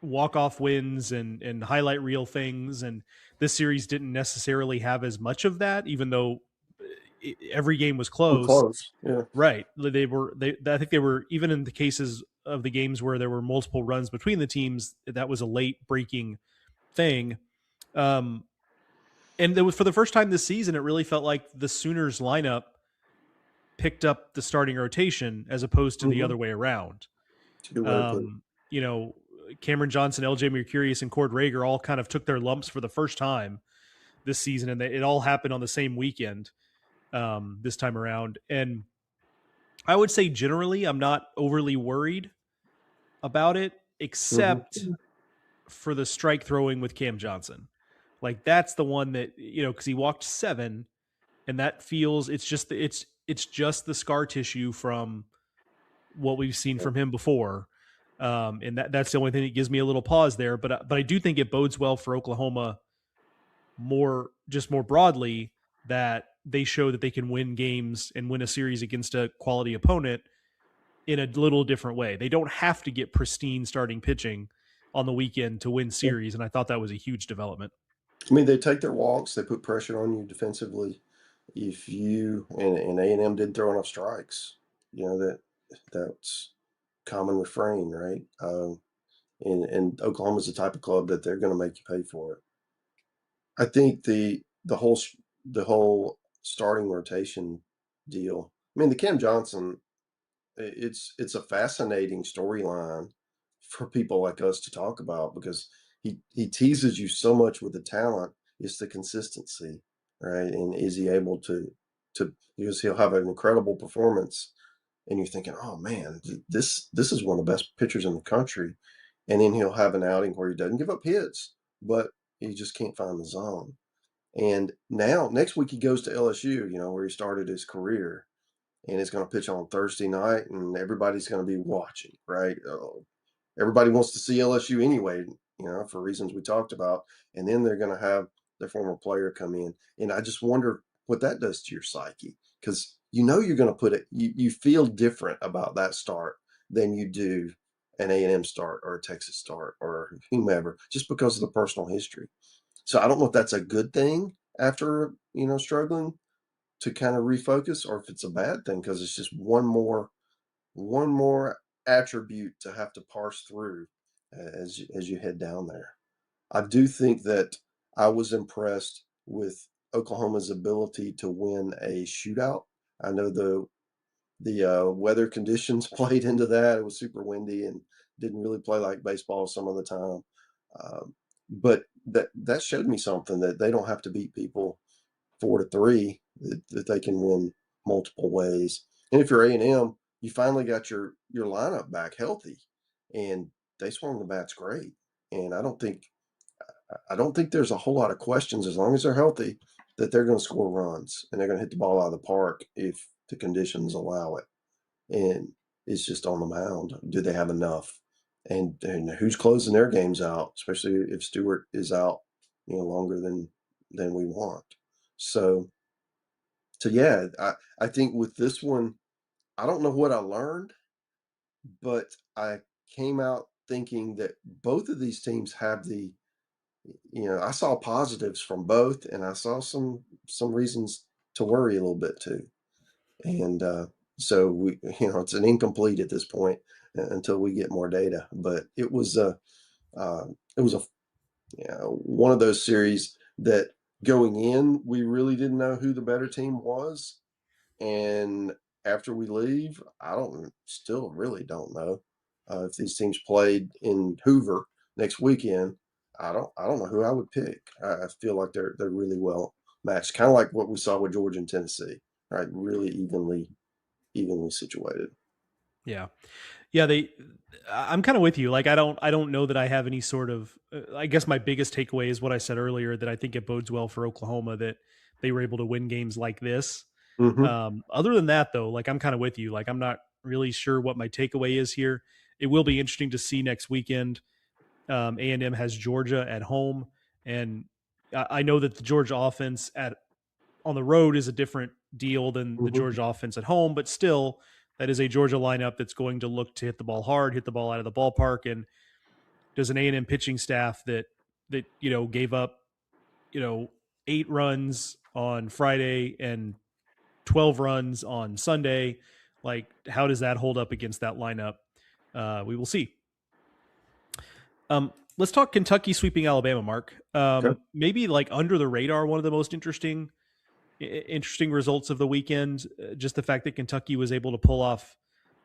A: walk-off wins and highlight reel things, and this series didn't necessarily have as much of that, even though every game was
B: We're
A: close.
B: close. Yeah.
A: Right. I think they were, even in the cases of the games where there were multiple runs between the teams, that was a late breaking thing. Um, and there was, for the first time this season, it really felt like the Sooners lineup picked up the starting rotation as opposed to the
B: Mm-hmm.
A: other way around.
B: It's a good way to put it.
A: Um, you know, Cameron Johnson, LJ Mercurius, and Cord Rager all kind of took their lumps for the first time this season, and it all happened on the same weekend this time around. And I would say generally, I'm not overly worried about it,
B: Mm-hmm.
A: except for the strike throwing with Cam Johnson. Like that's the one that, because he walked 7, and that feels, it's just the scar tissue from what we've seen from him before. And that's the only thing that gives me a little pause there. But I do think it bodes well for Oklahoma more broadly, that they show that they can win games and win a series against a quality opponent in a little different way. They don't have to get pristine starting pitching on the weekend to win
B: Yeah.
A: series, and I thought that was a huge development.
B: I mean, they take their walks. They put pressure on you defensively. If you and A&M didn't throw enough strikes, that's common refrain, right? And Oklahoma's the type of club that they're going to make you pay for it. I think the whole starting rotation deal. I mean, the Cam Johnson, it's a fascinating storyline for people like us to talk about because he teases you so much with the talent. It's the consistency, right? And is he able to because he'll have an incredible performance, and you're thinking, oh man, this is one of the best pitchers in the country, and then he'll have an outing where he doesn't give up hits, but he just can't find the zone. And now next week he goes to LSU, where he started his career, and it's going to pitch on Thursday night, and everybody's going to be watching, right? Everybody wants to see LSU anyway, for reasons we talked about. And then they're going to have their former player come in, and I just wonder what that does to your psyche because you're going to put it. You feel different about that start than you do an A&M start or a Texas start or whomever, just because of the personal history. So I don't know if that's a good thing after struggling to kind of refocus, or if it's a bad thing because it's just one more attribute to have to parse through as you head down there. I do think that I was impressed with Oklahoma's ability to win a shootout. I know the weather conditions played into that. It was super windy and didn't really play like baseball some of the time. But that showed me something, that they don't have to beat people 4-3, that they can win multiple ways. And if you're A&M, you finally got your lineup back healthy, and they swung the bats great. And I don't think there's a whole lot of questions, as long as they're healthy, that they're going to score runs and they're going to hit the ball out of the park if the conditions allow it. And it's just on the mound. Do they have enough? And who's closing their games out, especially if Stewart is out, longer than we want. So yeah, I think with this one, I don't know what I learned, but I came out thinking that both of these teams have I saw positives from both, and I saw some reasons to worry a little bit too. And so it's an incomplete at this point until we get more data. But it was a one of those series that going in, we really didn't know who the better team was. And after we leave, I don't still really don't know if these teams played in Hoover next weekend. I don't know who I would pick. I feel like they're really well matched, kind of like what we saw with Georgia and Tennessee, right? Really evenly situated.
A: Yeah. Yeah, I'm kind of with you. Like I don't know that I have any sort of I guess my biggest takeaway is what I said earlier, that I think it bodes well for Oklahoma that they were able to win games like this.
B: Hmm.
A: Other than that though, like I'm kind of with you. Like I'm not really sure what my takeaway is here. It will be interesting to see next weekend. A&M has Georgia at home, and I know that the Georgia offense at on the road is a different deal than the
B: Hmm.
A: Georgia offense at home, but still That is a Georgia lineup that's going to look to hit the ball hard, hit the ball out of the ballpark, and does an A&M pitching staff that gave up 8 runs on Friday and 12 runs on Sunday. Like, how does that hold up against that lineup? We will see. Let's talk Kentucky sweeping Alabama, Mark.
B: Okay.
A: Maybe like under the radar, one of the most interesting results of the weekend. Just the fact that Kentucky was able to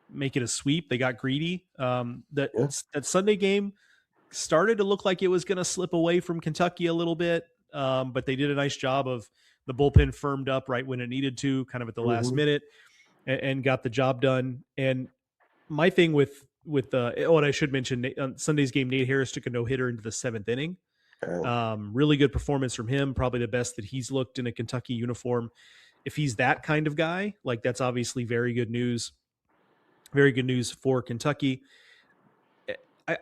A: make it a sweep. They got greedy.
B: Yeah.
A: That Sunday game started to look like it was going to slip away from Kentucky a little bit, but they did a nice job of the bullpen firmed up right when it needed to, kind of at the last
B: Hmm.
A: minute, and got the job done. And my thing with and I should mention on Sunday's game, Nate Harris took a no hitter into the 7th inning. Really good performance from him, probably the best that he's looked in a Kentucky uniform. If he's that kind of guy, like that's obviously very good news. Very good news for Kentucky.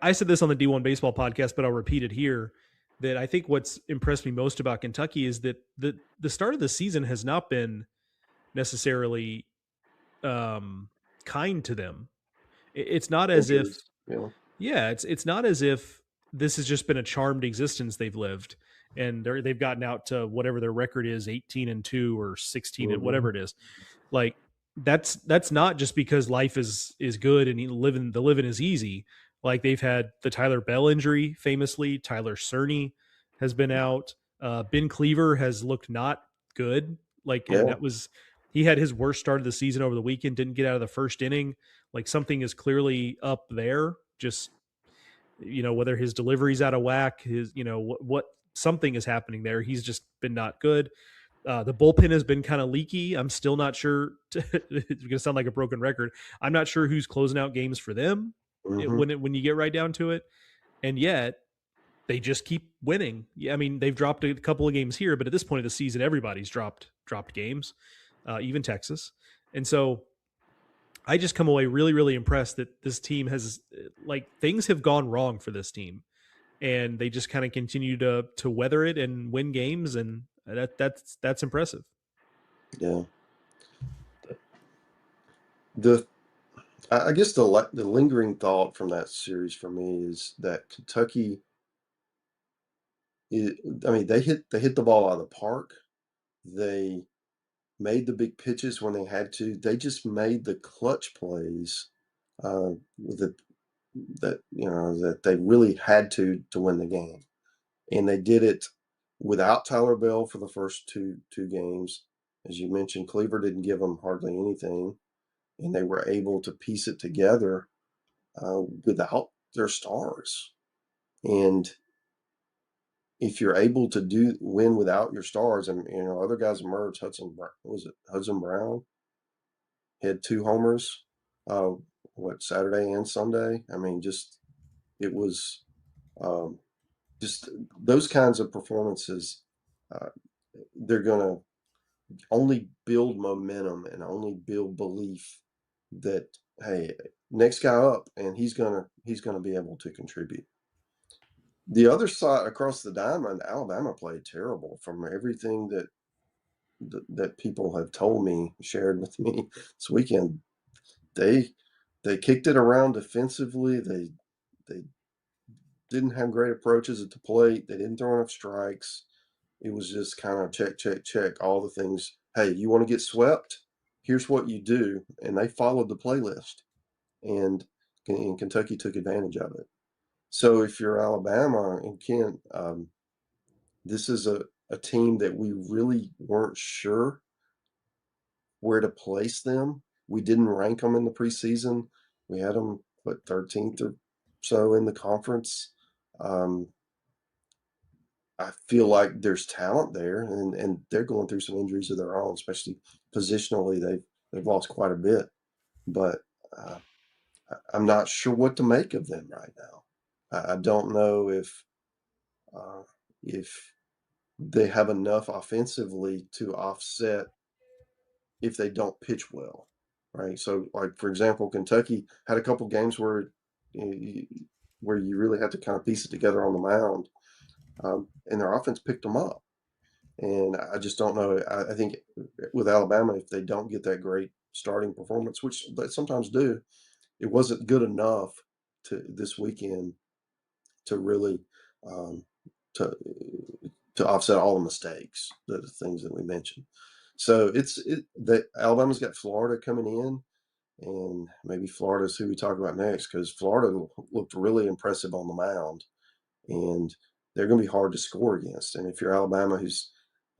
A: I said this on the D1 Baseball podcast, but I'll repeat it here. That I think what's impressed me most about Kentucky is that the start of the season has not been necessarily kind to them. It's not as if,
B: Injuries. Yeah.
A: yeah, it's not as if this has just been a charmed existence they've lived, and they've gotten out to whatever their record is, 18-2 or 16 and
B: Hmm.
A: whatever it is. Like, that's not just because life is good and the living is easy. Like, they've had the Tyler Bell injury, famously. Tyler Cerny has been out. Ben Cleaver has looked not good. Like, and
B: Yeah.
A: that was, he had his worst start of the season over the weekend. Didn't get out of the first inning. Like, something is clearly up there. Just, whether his delivery's out of whack, his, what something is happening there. He's just been not good. The bullpen has been kind of leaky. I'm still not sure. It's going to sound like a broken record. I'm not sure who's closing out games for them
B: Hmm.
A: when you get right down to it. And yet they just keep winning. Yeah, I mean, they've dropped a couple of games here, but at this point of the season, everybody's dropped games, even Texas. And so I just come away really, really impressed that this team has, like, things have gone wrong for this team, and they just kind of continue to weather it and win games, and that's impressive.
B: Yeah. The I guess the lingering thought from that series for me is that Kentucky. I mean, they hit the ball out of the park. They made the big pitches when they had to. They just made the clutch plays that that they really had to win the game, and they did it without Tyler Bell for the first two games. As you mentioned, Cleaver didn't give them hardly anything, and they were able to piece it together without their stars. And if you're able to do win without your stars, and other guys emerged. Was it Hudson Brown had 2 homers, uh, Saturday and Sunday. I mean, just it was um, just those kinds of performances. Uh, they're gonna only build momentum and only build belief that, hey, next guy up, and he's gonna be able to contribute. The other side across the diamond, Alabama played terrible from everything that people have told me, shared with me this weekend. They they kicked it around defensively. They didn't have great approaches at the plate. They didn't throw enough strikes. It was just kind of check, check, check, all the things. Hey, you want to get swept? Here's what you do. And they followed the playlist. And Kentucky took advantage of it. So if you're Alabama and Kent, this is a team that we really weren't sure where to place them. We didn't rank them in the preseason. We had them, what, 13th or so in the conference. Um, I feel like there's talent there, and they're going through some injuries of their own, especially positionally. They've lost quite a bit, but uh, I'm not sure what to make of them right now. I don't know uh, if they have enough offensively to offset if they don't pitch well, right? So, like for example, Kentucky had a couple games where you really had to kind of piece it together on the mound, and their offense picked them up. And I just don't know. I think with Alabama, if they don't get that great starting performance, which they sometimes do, it wasn't good enough to this weekend to really um, to to offset all the mistakes, the things that we mentioned. So that Alabama's got Florida coming in, and maybe Florida's who we talk about next because Florida looked really impressive on the mound, and they're going to be hard to score against. And if you're Alabama, who's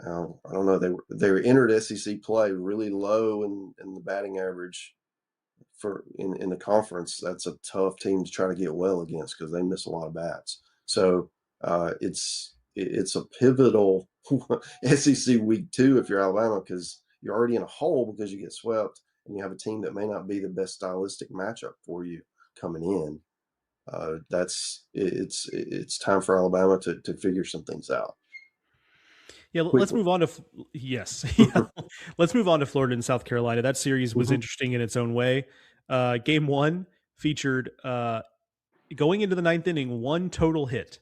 B: I don't know, they were entered SEC play really low in the batting average for in the conference. That's a tough team to try to get well against because they miss a lot of bats. So it's a pivotal SEC week 2 if you're Alabama because you're already in a hole because you get swept and you have a team that may not be the best stylistic matchup for you coming in. It's time for Alabama to figure some things out
A: Yeah, let's
B: quickly.
A: move on to yes, yeah. Let's move on to Florida and South Carolina. That series was
B: Hmm.
A: interesting in its own way. Game one featured going into the ninth inning, one total hit.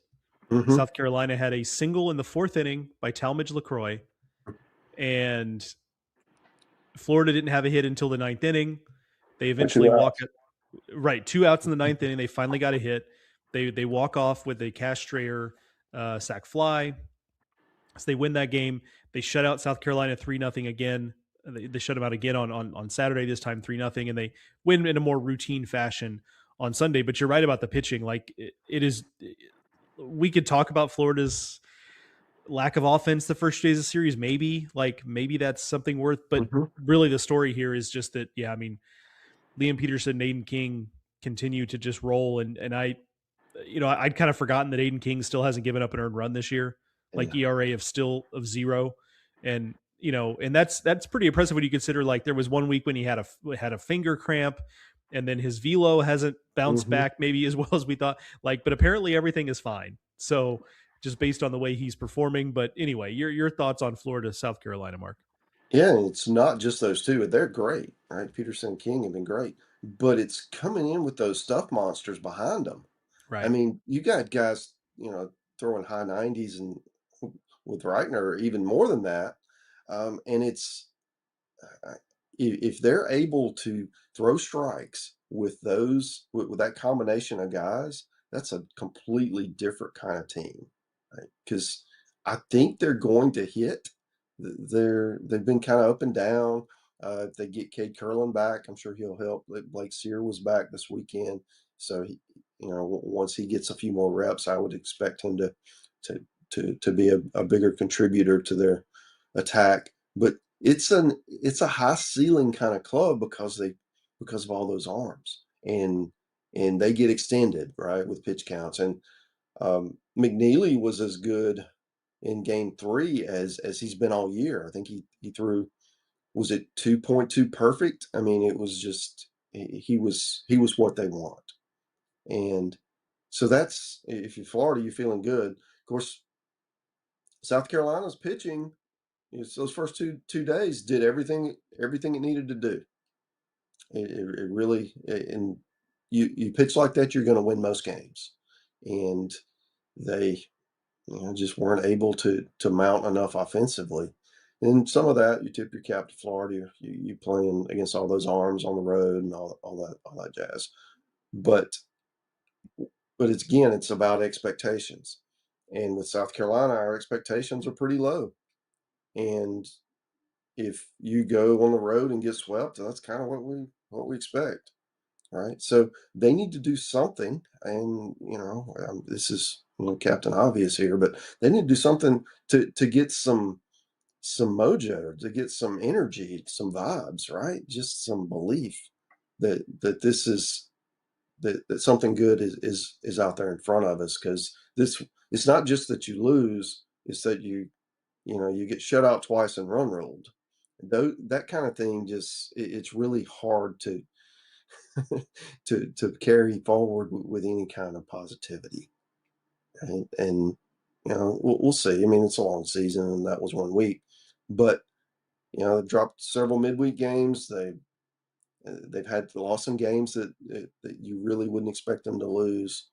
B: Hmm.
A: South Carolina had a single in the fourth inning by Talmadge LaCroix, and Florida didn't have a hit until the ninth inning. They
B: And
A: eventually
B: two
A: walk
B: outs.
A: it right 2 outs in the ninth inning. They finally got a hit. They walk off with a Cash Strayer sac fly. So they win that game. They shut out South Carolina 3-0 again. They shut them out again on Saturday, this time 3-0, and they win in a more routine fashion on Sunday. But you're right about the pitching. Like it is, we could talk about Florida's lack of offense the first days of the series. Maybe that's something worth. But
B: Hmm.
A: really, the story here is just that. Yeah, I mean, Liam Peterson, Aiden King continue to just roll, and I'd kind of forgotten that Aiden King still hasn't given up an earned run this year, like
B: Yeah.
A: ERA of 0, and and that's pretty impressive when you consider like there was one week when he had a finger cramp, and then his velo hasn't bounced
B: Hmm.
A: back maybe as well as we thought. Like, but apparently everything is fine. So just based on the way he's performing. But anyway, your thoughts on Florida, South Carolina, Mark?
B: Yeah, it's not just those two. They're great, right? Peterson and King have been great, but it's coming in with those stuff monsters behind them. I
A: Right.
B: mean, you got guys, throwing high 90s and with Reitner, even more than that. And it's uh, if they're able to throw strikes with with that combination of guys, that's a completely different kind of team, right? Because I think they're going to hit. They've been kind of up and down. If they get Cade Curlin back, I'm sure he'll help. Blake Sear was back this weekend, so once he gets a few more reps, I would expect him to to be a bigger contributor to their attack. But it's a high ceiling kind of club because of all those arms and they get extended right with pitch counts and McNeely was as good in game 3 as he's been all year. I think he threw was it 2.2 perfect? I mean it was just he was what they want. And so that's if you're Florida you're feeling good. Of course South Carolina's pitching those first two days did everything it needed to do. It really and you pitch like that, you're going to win most games, and they just weren't able to mount enough offensively. And some of that you tip your cap to Florida. You playing against all those arms on the road and all that jazz. But it's again, it's about expectations. And with South Carolina, our expectations are pretty low. And if you go on the road and get swept, that's kind of what we expect. Right. So they need to do something. And, this is Captain Obvious here, but they need to do something to get some mojo, to get some energy, some vibes, right? Just some belief that this is that something good is out there in front of us. Because this it's not just that you lose, it's that you get shut out twice and run ruled. That kind of thing it's really hard to carry forward with any kind of positivity. And we'll see. I mean, it's a long season, and that was 1 week, but they've dropped several midweek games. They've had lost some games that you really wouldn't expect them to lose.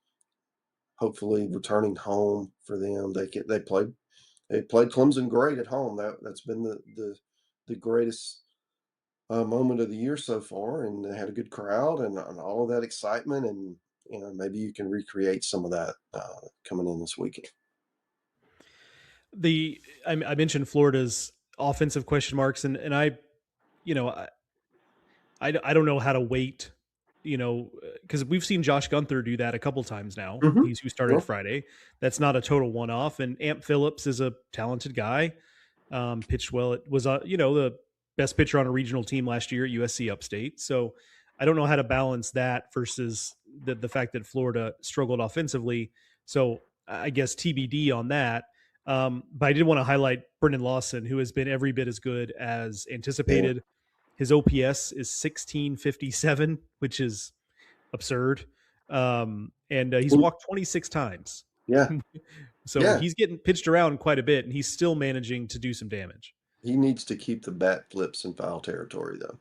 B: Hopefully, returning home for them, they played Clemson great at home. That's been the greatest moment of the year so far, and they had a good crowd and all of that excitement, and maybe you can recreate some of that coming in this weekend.
A: The I mentioned Florida's offensive question marks, and I, you know, I don't know how to weight, because we've seen Josh Gunther do that a couple times now.
B: Hmm.
A: He's who started
B: Yeah.
A: Friday. That's not a total one off. And Amp Phillips is a talented guy. Pitched well. It was, the best pitcher on a regional team last year at USC Upstate. So I don't know how to balance that versus the fact that Florida struggled offensively. So I guess TBD on that. But I did want to highlight Brendan Lawson, who has been every bit as good as
B: Yeah.
A: anticipated. His OPS is 1657, which is absurd. And he's
B: Well,
A: walked 26 times.
B: yeah.
A: So
B: Yeah.
A: he's getting pitched around quite a bit, and he's still managing to do some damage.
B: He needs to keep the bat flips in foul territory, though.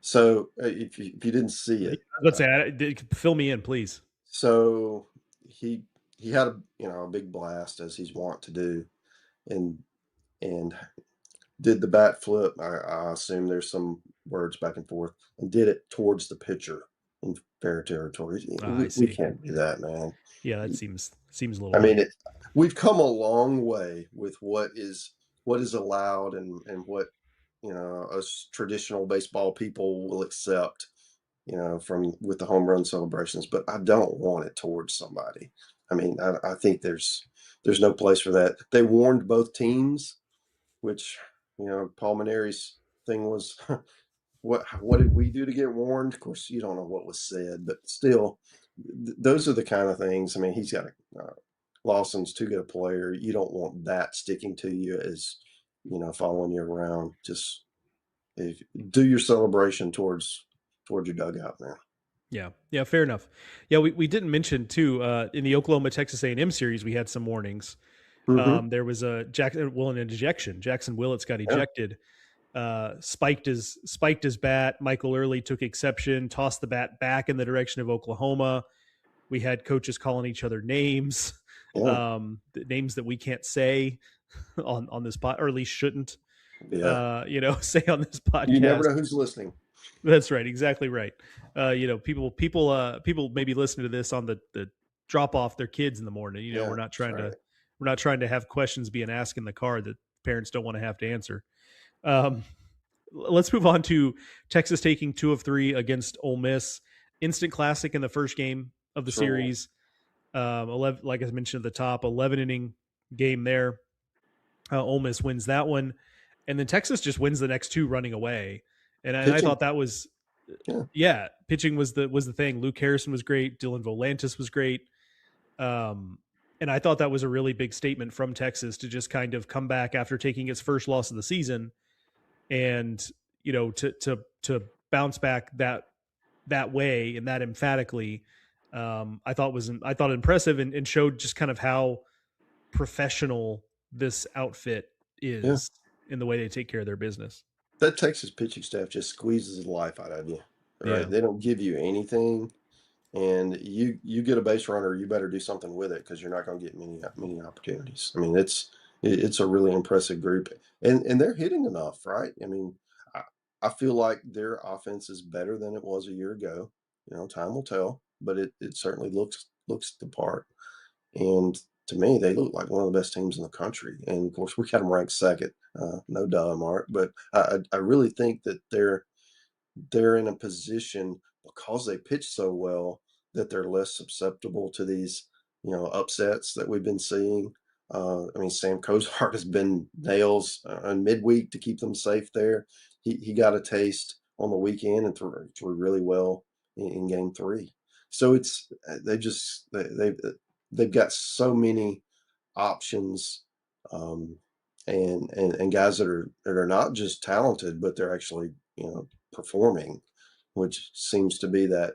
B: So if you didn't see it,
A: Let's say, fill me in, please.
B: so he he had a big blast as he's wont to do, and and did the bat flip. I assume there's some words back and forth, and did it towards the pitcher in fair territory.
A: I
B: We
A: see.
B: can't do that, man.
A: Yeah, that seems a
B: I
A: little
B: mean,
A: light.
B: we've come a long way with what is allowed and what us traditional baseball people will accept. From with the home run celebrations, but I don't want it towards somebody. I mean, I think there's no place for that. They warned both teams, which Paul Maneri's thing was, what did we do to get warned? Of course, you don't know what was said, but still, those are the kind of things. I mean, he's got Lawson's too good a player. You don't want that sticking to you as following you around. Just if, do your celebration towards your dugout, man.
A: Yeah, yeah, fair enough. Yeah, we didn't mention too, in the Oklahoma Texas A&M series, we had some warnings.
B: Hmm.
A: There was a an ejection. Jackson Willits got
B: Yeah.
A: ejected. Spiked his bat. Michael Early took exception, tossed the bat back in the direction of Oklahoma. We had coaches calling each other names,
B: Yeah.
A: names that we can't say on this pod, or at least shouldn't,
B: Yeah.
A: say on this
B: You never
A: podcast.
B: know who's listening.
A: That's right, exactly right. People maybe listen to this on the drop off their kids in the morning.
B: Yeah,
A: We're not
B: that's
A: trying
B: right.
A: to have questions being asked in the car that parents don't want to have to answer. Um, let's move on to Texas taking 2 of 3 against Ole Miss. Instant classic in the first game of the
B: Sure was.
A: series. 11, like I mentioned at the top, 11 inning game there. Ole Miss wins that one, and then Texas just wins the next two running away. And I
B: Pitching,
A: thought that was,
B: yeah,
A: yeah, pitching was the thing. Luke Harrison was great. Dylan Volantis was great. Um, and I thought that was a really big statement from Texas to just kind of come back after taking its first loss of the season, and to bounce back that way and that emphatically. I thought impressive, and showed just kind of how professional this outfit
B: yeah.
A: is in the way they take care of their business.
B: That Texas pitching staff just squeezes the life out of you, right?
A: Yeah.
B: They don't give you anything, and you get a base runner, you better do something with it because you're not going to get many opportunities. I mean, it's a really impressive group, and they're hitting enough, right? I mean, I, I feel like their offense is better than it was a year ago. Time will tell, but it certainly looks the part. And to me, they look like one of the best teams in the country. And of course, we got them ranked second. No duh, Mark. But I really think that they're in a position because they pitch so well that they're less susceptible to these upsets that we've been seeing. I mean, Sam Cozart has been nails on midweek to keep them safe there. He got a taste on the weekend and threw really well in game three. So it's they've got so many options, um, and guys that are not just talented, but they're actually performing, which seems to be that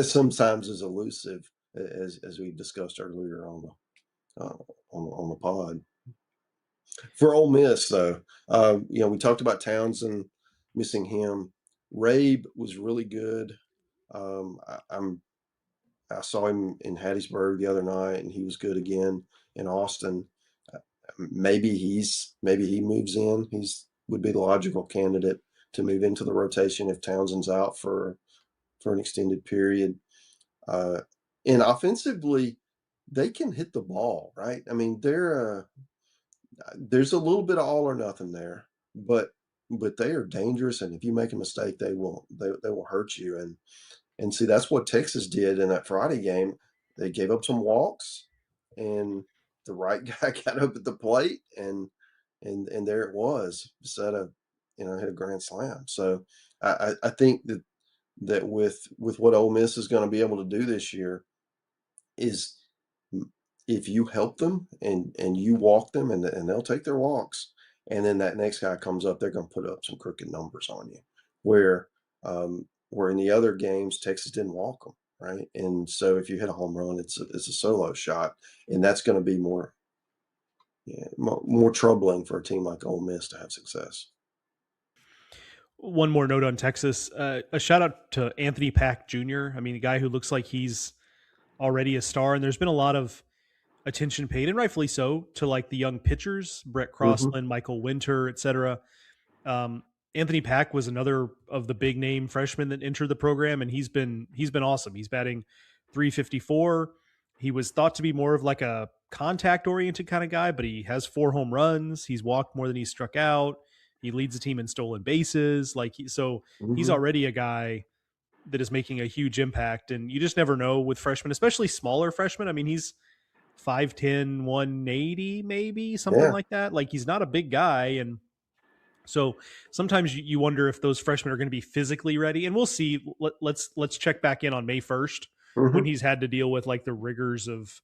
B: sometimes is elusive, as we discussed earlier on the pod. For Ole Miss, though, we talked about Townsend missing him. Rabe was really good. I saw him in Hattiesburg the other night, and he was good again in Austin. Maybe he moves in. Would be the logical candidate to move into the rotation if Townsend's out for an extended period. Uh, and offensively, they can hit the ball, right? I mean, there's a little bit of all or nothing there, but they are dangerous, and if you make a mistake, they will hurt you. And see, that's what Texas did in that Friday game. They gave up some walks, and the right guy got up at the plate, and there it was. Set a hit a grand slam. So I think that with what Ole Miss is going to be able to do this year is if you help them and you walk them and they'll take their walks, and then that next guy comes up, they're going to put up some crooked numbers on you. Where in the other games Texas didn't walk them, right? And so if you hit a home run, it's a solo shot, and that's going to be more troubling for a team like Ole Miss to have success.
A: One more note on Texas. A shout out to Anthony Pack Jr. I mean, a guy who looks like he's already a star, and there's been a lot of attention paid, and rightfully so, to like the young pitchers, Brett
B: Hmm.
A: Crossland, Michael Winter, etc. Um, Anthony Pack was another of the big name freshmen that entered the program, and he's been awesome. He's batting 354. He was thought to be more of like a contact oriented kind of guy, but he has 4 home runs. He's walked more than he's struck out. He leads the team in stolen bases. So he's
B: Hmm.
A: already a guy that is making a huge impact. And you just never know with freshmen, especially smaller freshmen. I mean, he's 5'10", 180, maybe something
B: Yeah.
A: like that. Like he's not a big guy. And so sometimes you wonder if those freshmen are going to be physically ready, and we'll see. Let's check back in on May 1st when
B: Hmm.
A: he's had to deal with like the rigors of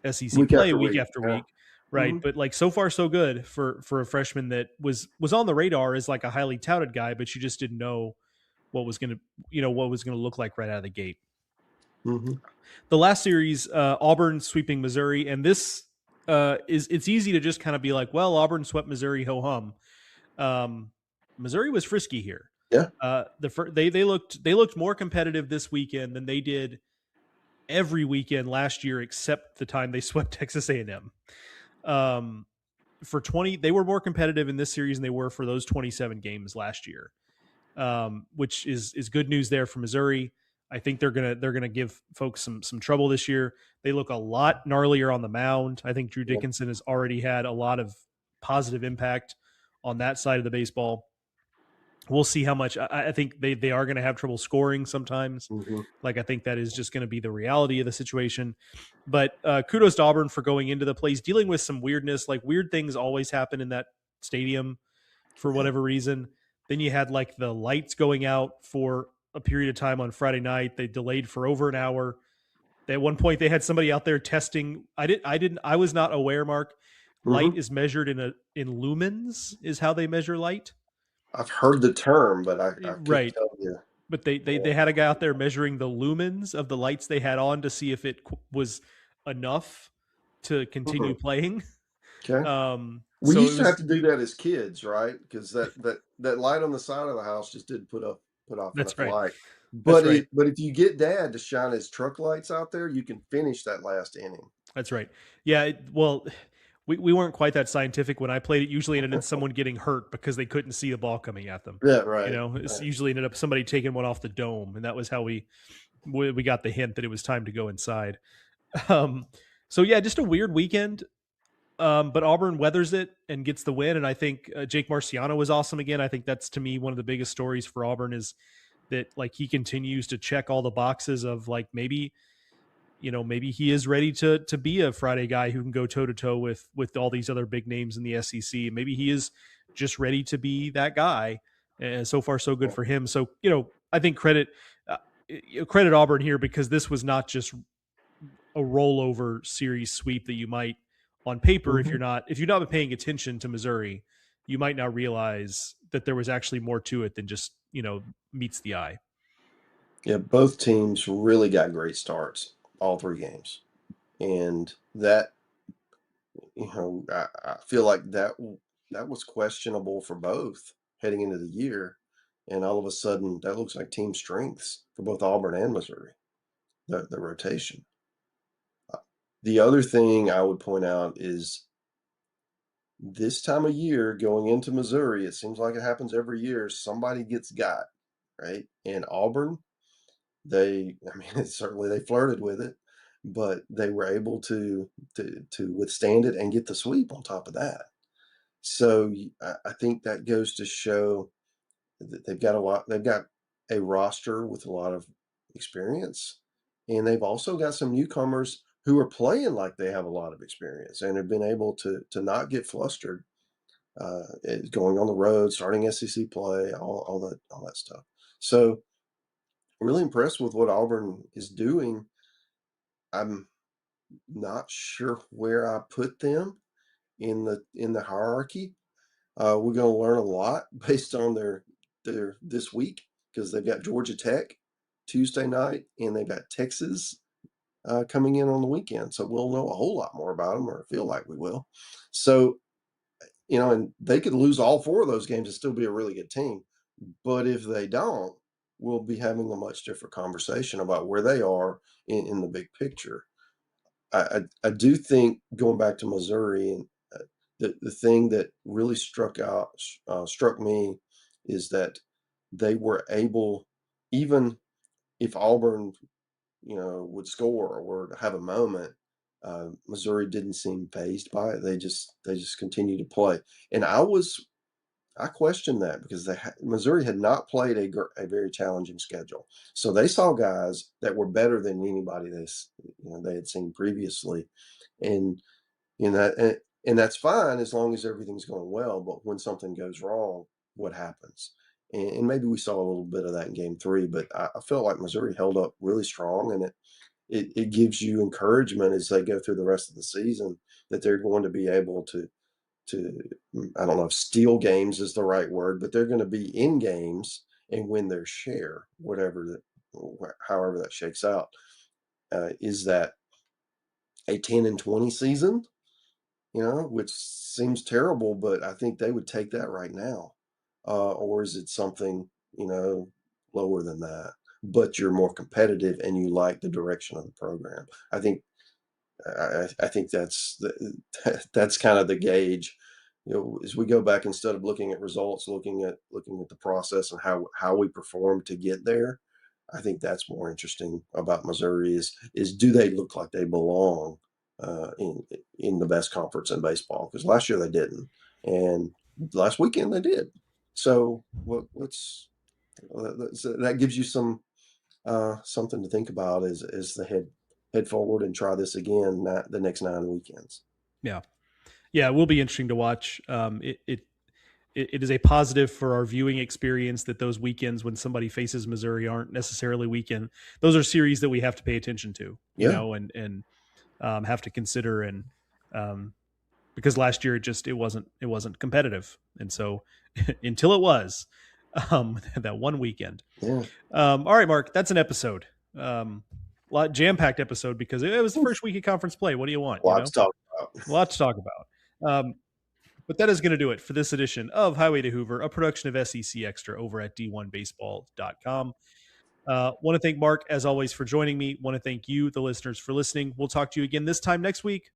A: SEC
B: Week
A: play
B: after
A: week
B: week.
A: after
B: Yeah.
A: week, right?
B: Hmm.
A: But like so far so good for a freshman that was on the radar as like a highly touted guy, but you just didn't know what was going to what was going to look like right out of the gate.
B: Hmm.
A: The last series, Auburn sweeping Missouri, and this is it's easy to just kind of be like, well, Auburn swept Missouri, ho hum. Um, Missouri was frisky here.
B: Yeah.
A: They looked more competitive this weekend than they did every weekend last year, except the time they swept Texas A&M. Um, for 20, they were more competitive in this series than they were for those 27 games last year, which is good news there for Missouri. I think they're gonna give folks some trouble this year. They look a lot gnarlier on the mound. I think Drew
B: Yeah.
A: Dickinson has already had a lot of positive impact on that side of the baseball. We'll see how much. I think they are going to have trouble scoring sometimes.
B: Hmm.
A: Like I think that is just going to be the reality of the situation. But kudos to Auburn for going into the place, dealing with some weirdness. Like weird things always happen in that stadium for
B: Yeah.
A: whatever reason. Then you had like the lights going out for a period of time on Friday night. They delayed for over an hour. At one point, they had somebody out there testing. I was not aware. Mark, light
B: Hmm.
A: is measured in lumens. Is how they measure light.
B: I've heard the term, but I couldn't
A: Right.
B: tell you.
A: But they had a guy out there measuring the lumens of the lights they had on to see if it was enough to continue
B: Mhm.
A: playing.
B: Okay. We
A: So it
B: used to have
A: was
B: to do that as kids, right? Because that light on the side of the house just didn't put off
A: that's
B: enough
A: right.
B: light.
A: That's right.
B: But if you get dad to shine his truck lights out there, you can finish that last inning.
A: That's right. Yeah. Well, we weren't quite that scientific when I played. It usually ended in someone getting hurt because they couldn't see the ball coming at them.
B: Yeah,
A: You
B: right.
A: know, it's
B: Right.
A: usually ended up somebody taking one off the dome, and that was how we got the hint that it was time to go inside. Um, so yeah, just a weird weekend. But Auburn weathers it and gets the win. And I think Jake Marciano was awesome again. I think that's to me one of the biggest stories for Auburn is that like he continues to check all the boxes of like maybe he is ready to be a Friday guy who can go toe to toe with all these other big names in the SEC. Maybe he is just ready to be that guy. And so far, so good
B: Yeah.
A: for him. So I think uh, credit Auburn here because this was not just a rollover series sweep that you might on paper
B: Mhm.
A: if you're not paying attention to Missouri, you might not realize that there was actually more to it than just meets the eye.
B: Yeah, both teams really got great starts, all three games. And that, I feel like that was questionable for both heading into the year. And all of a sudden, that looks like team strengths for both Auburn and Missouri, the rotation. Uh, The other thing I would point out is This time of year going into Missouri, it seems like it happens every year. Somebody gets got, right? And Auburn, I mean, certainly they flirted with it, but they were able to withstand it and get the sweep on top of that. So I think that goes to show that they've got a roster with a lot of experience, and they've also got some newcomers who are playing like they have a lot of experience and have been able to not get flustered, going on the road, starting SEC play, all that stuff. So really impressed with what Auburn is doing. I'm not sure where I put them in the hierarchy. We're going to learn a lot based on their this week because they've got Georgia Tech Tuesday night and they've got Texas coming in on the weekend. So we'll know a whole lot more about them, or feel like we will. So and they could lose all four of those games and still be a really good team. But if they don't, we'll be having a much different conversation about where they are in the big picture. I do think, going back to Missouri, and the thing that really struck me is that they were able, even if Auburn would score or have a moment, Missouri didn't seem phased by it. They just continued to play, and I questioned that because Missouri had not played a very challenging schedule, so they saw guys that were better than anybody they had seen previously, and and that's fine as long as everything's going well. But when something goes wrong, what happens? And maybe we saw a little bit of that in Game 3, but I felt like Missouri held up really strong, and it gives you encouragement as they go through the rest of the season that they're going to be able to I don't know if steal games is the right word, but they're going to be in games and win their share, however that shakes out. Is that a 10-20 season? Which seems terrible, but I think they would take that right now. Or is it something, lower than that, but you're more competitive and you like the direction of the program? I think that's kind of the gauge. As we go back, instead of looking at results, looking at the process and how we perform to get there. I think that's more interesting about Missouri is do they look like they belong in the best conference in baseball? Because last year they didn't, and last weekend they did. So that gives you something to think about as the head forward and try this again the next 9 weekends.
A: Yeah. Yeah, it will be interesting to watch. It is a positive for our viewing experience that those weekends when somebody faces Missouri aren't necessarily weekend. Those are series that we have to pay attention to,
B: Yeah,
A: and have to consider, and because last year it wasn't competitive, and so until it was, that one weekend.
B: yeah.
A: All right, Mark, that's an episode. Lot jam-packed episode because it was the first week of conference play. What do you want?
B: Lots to talk about.
A: A lot to talk about. But that is going to do it for this edition of Highway to Hoover, a production of SEC Extra over at d1baseball.com. Want to thank Mark, as always, for joining me. Want to thank you, the listeners, for listening. We'll talk to you again this time next week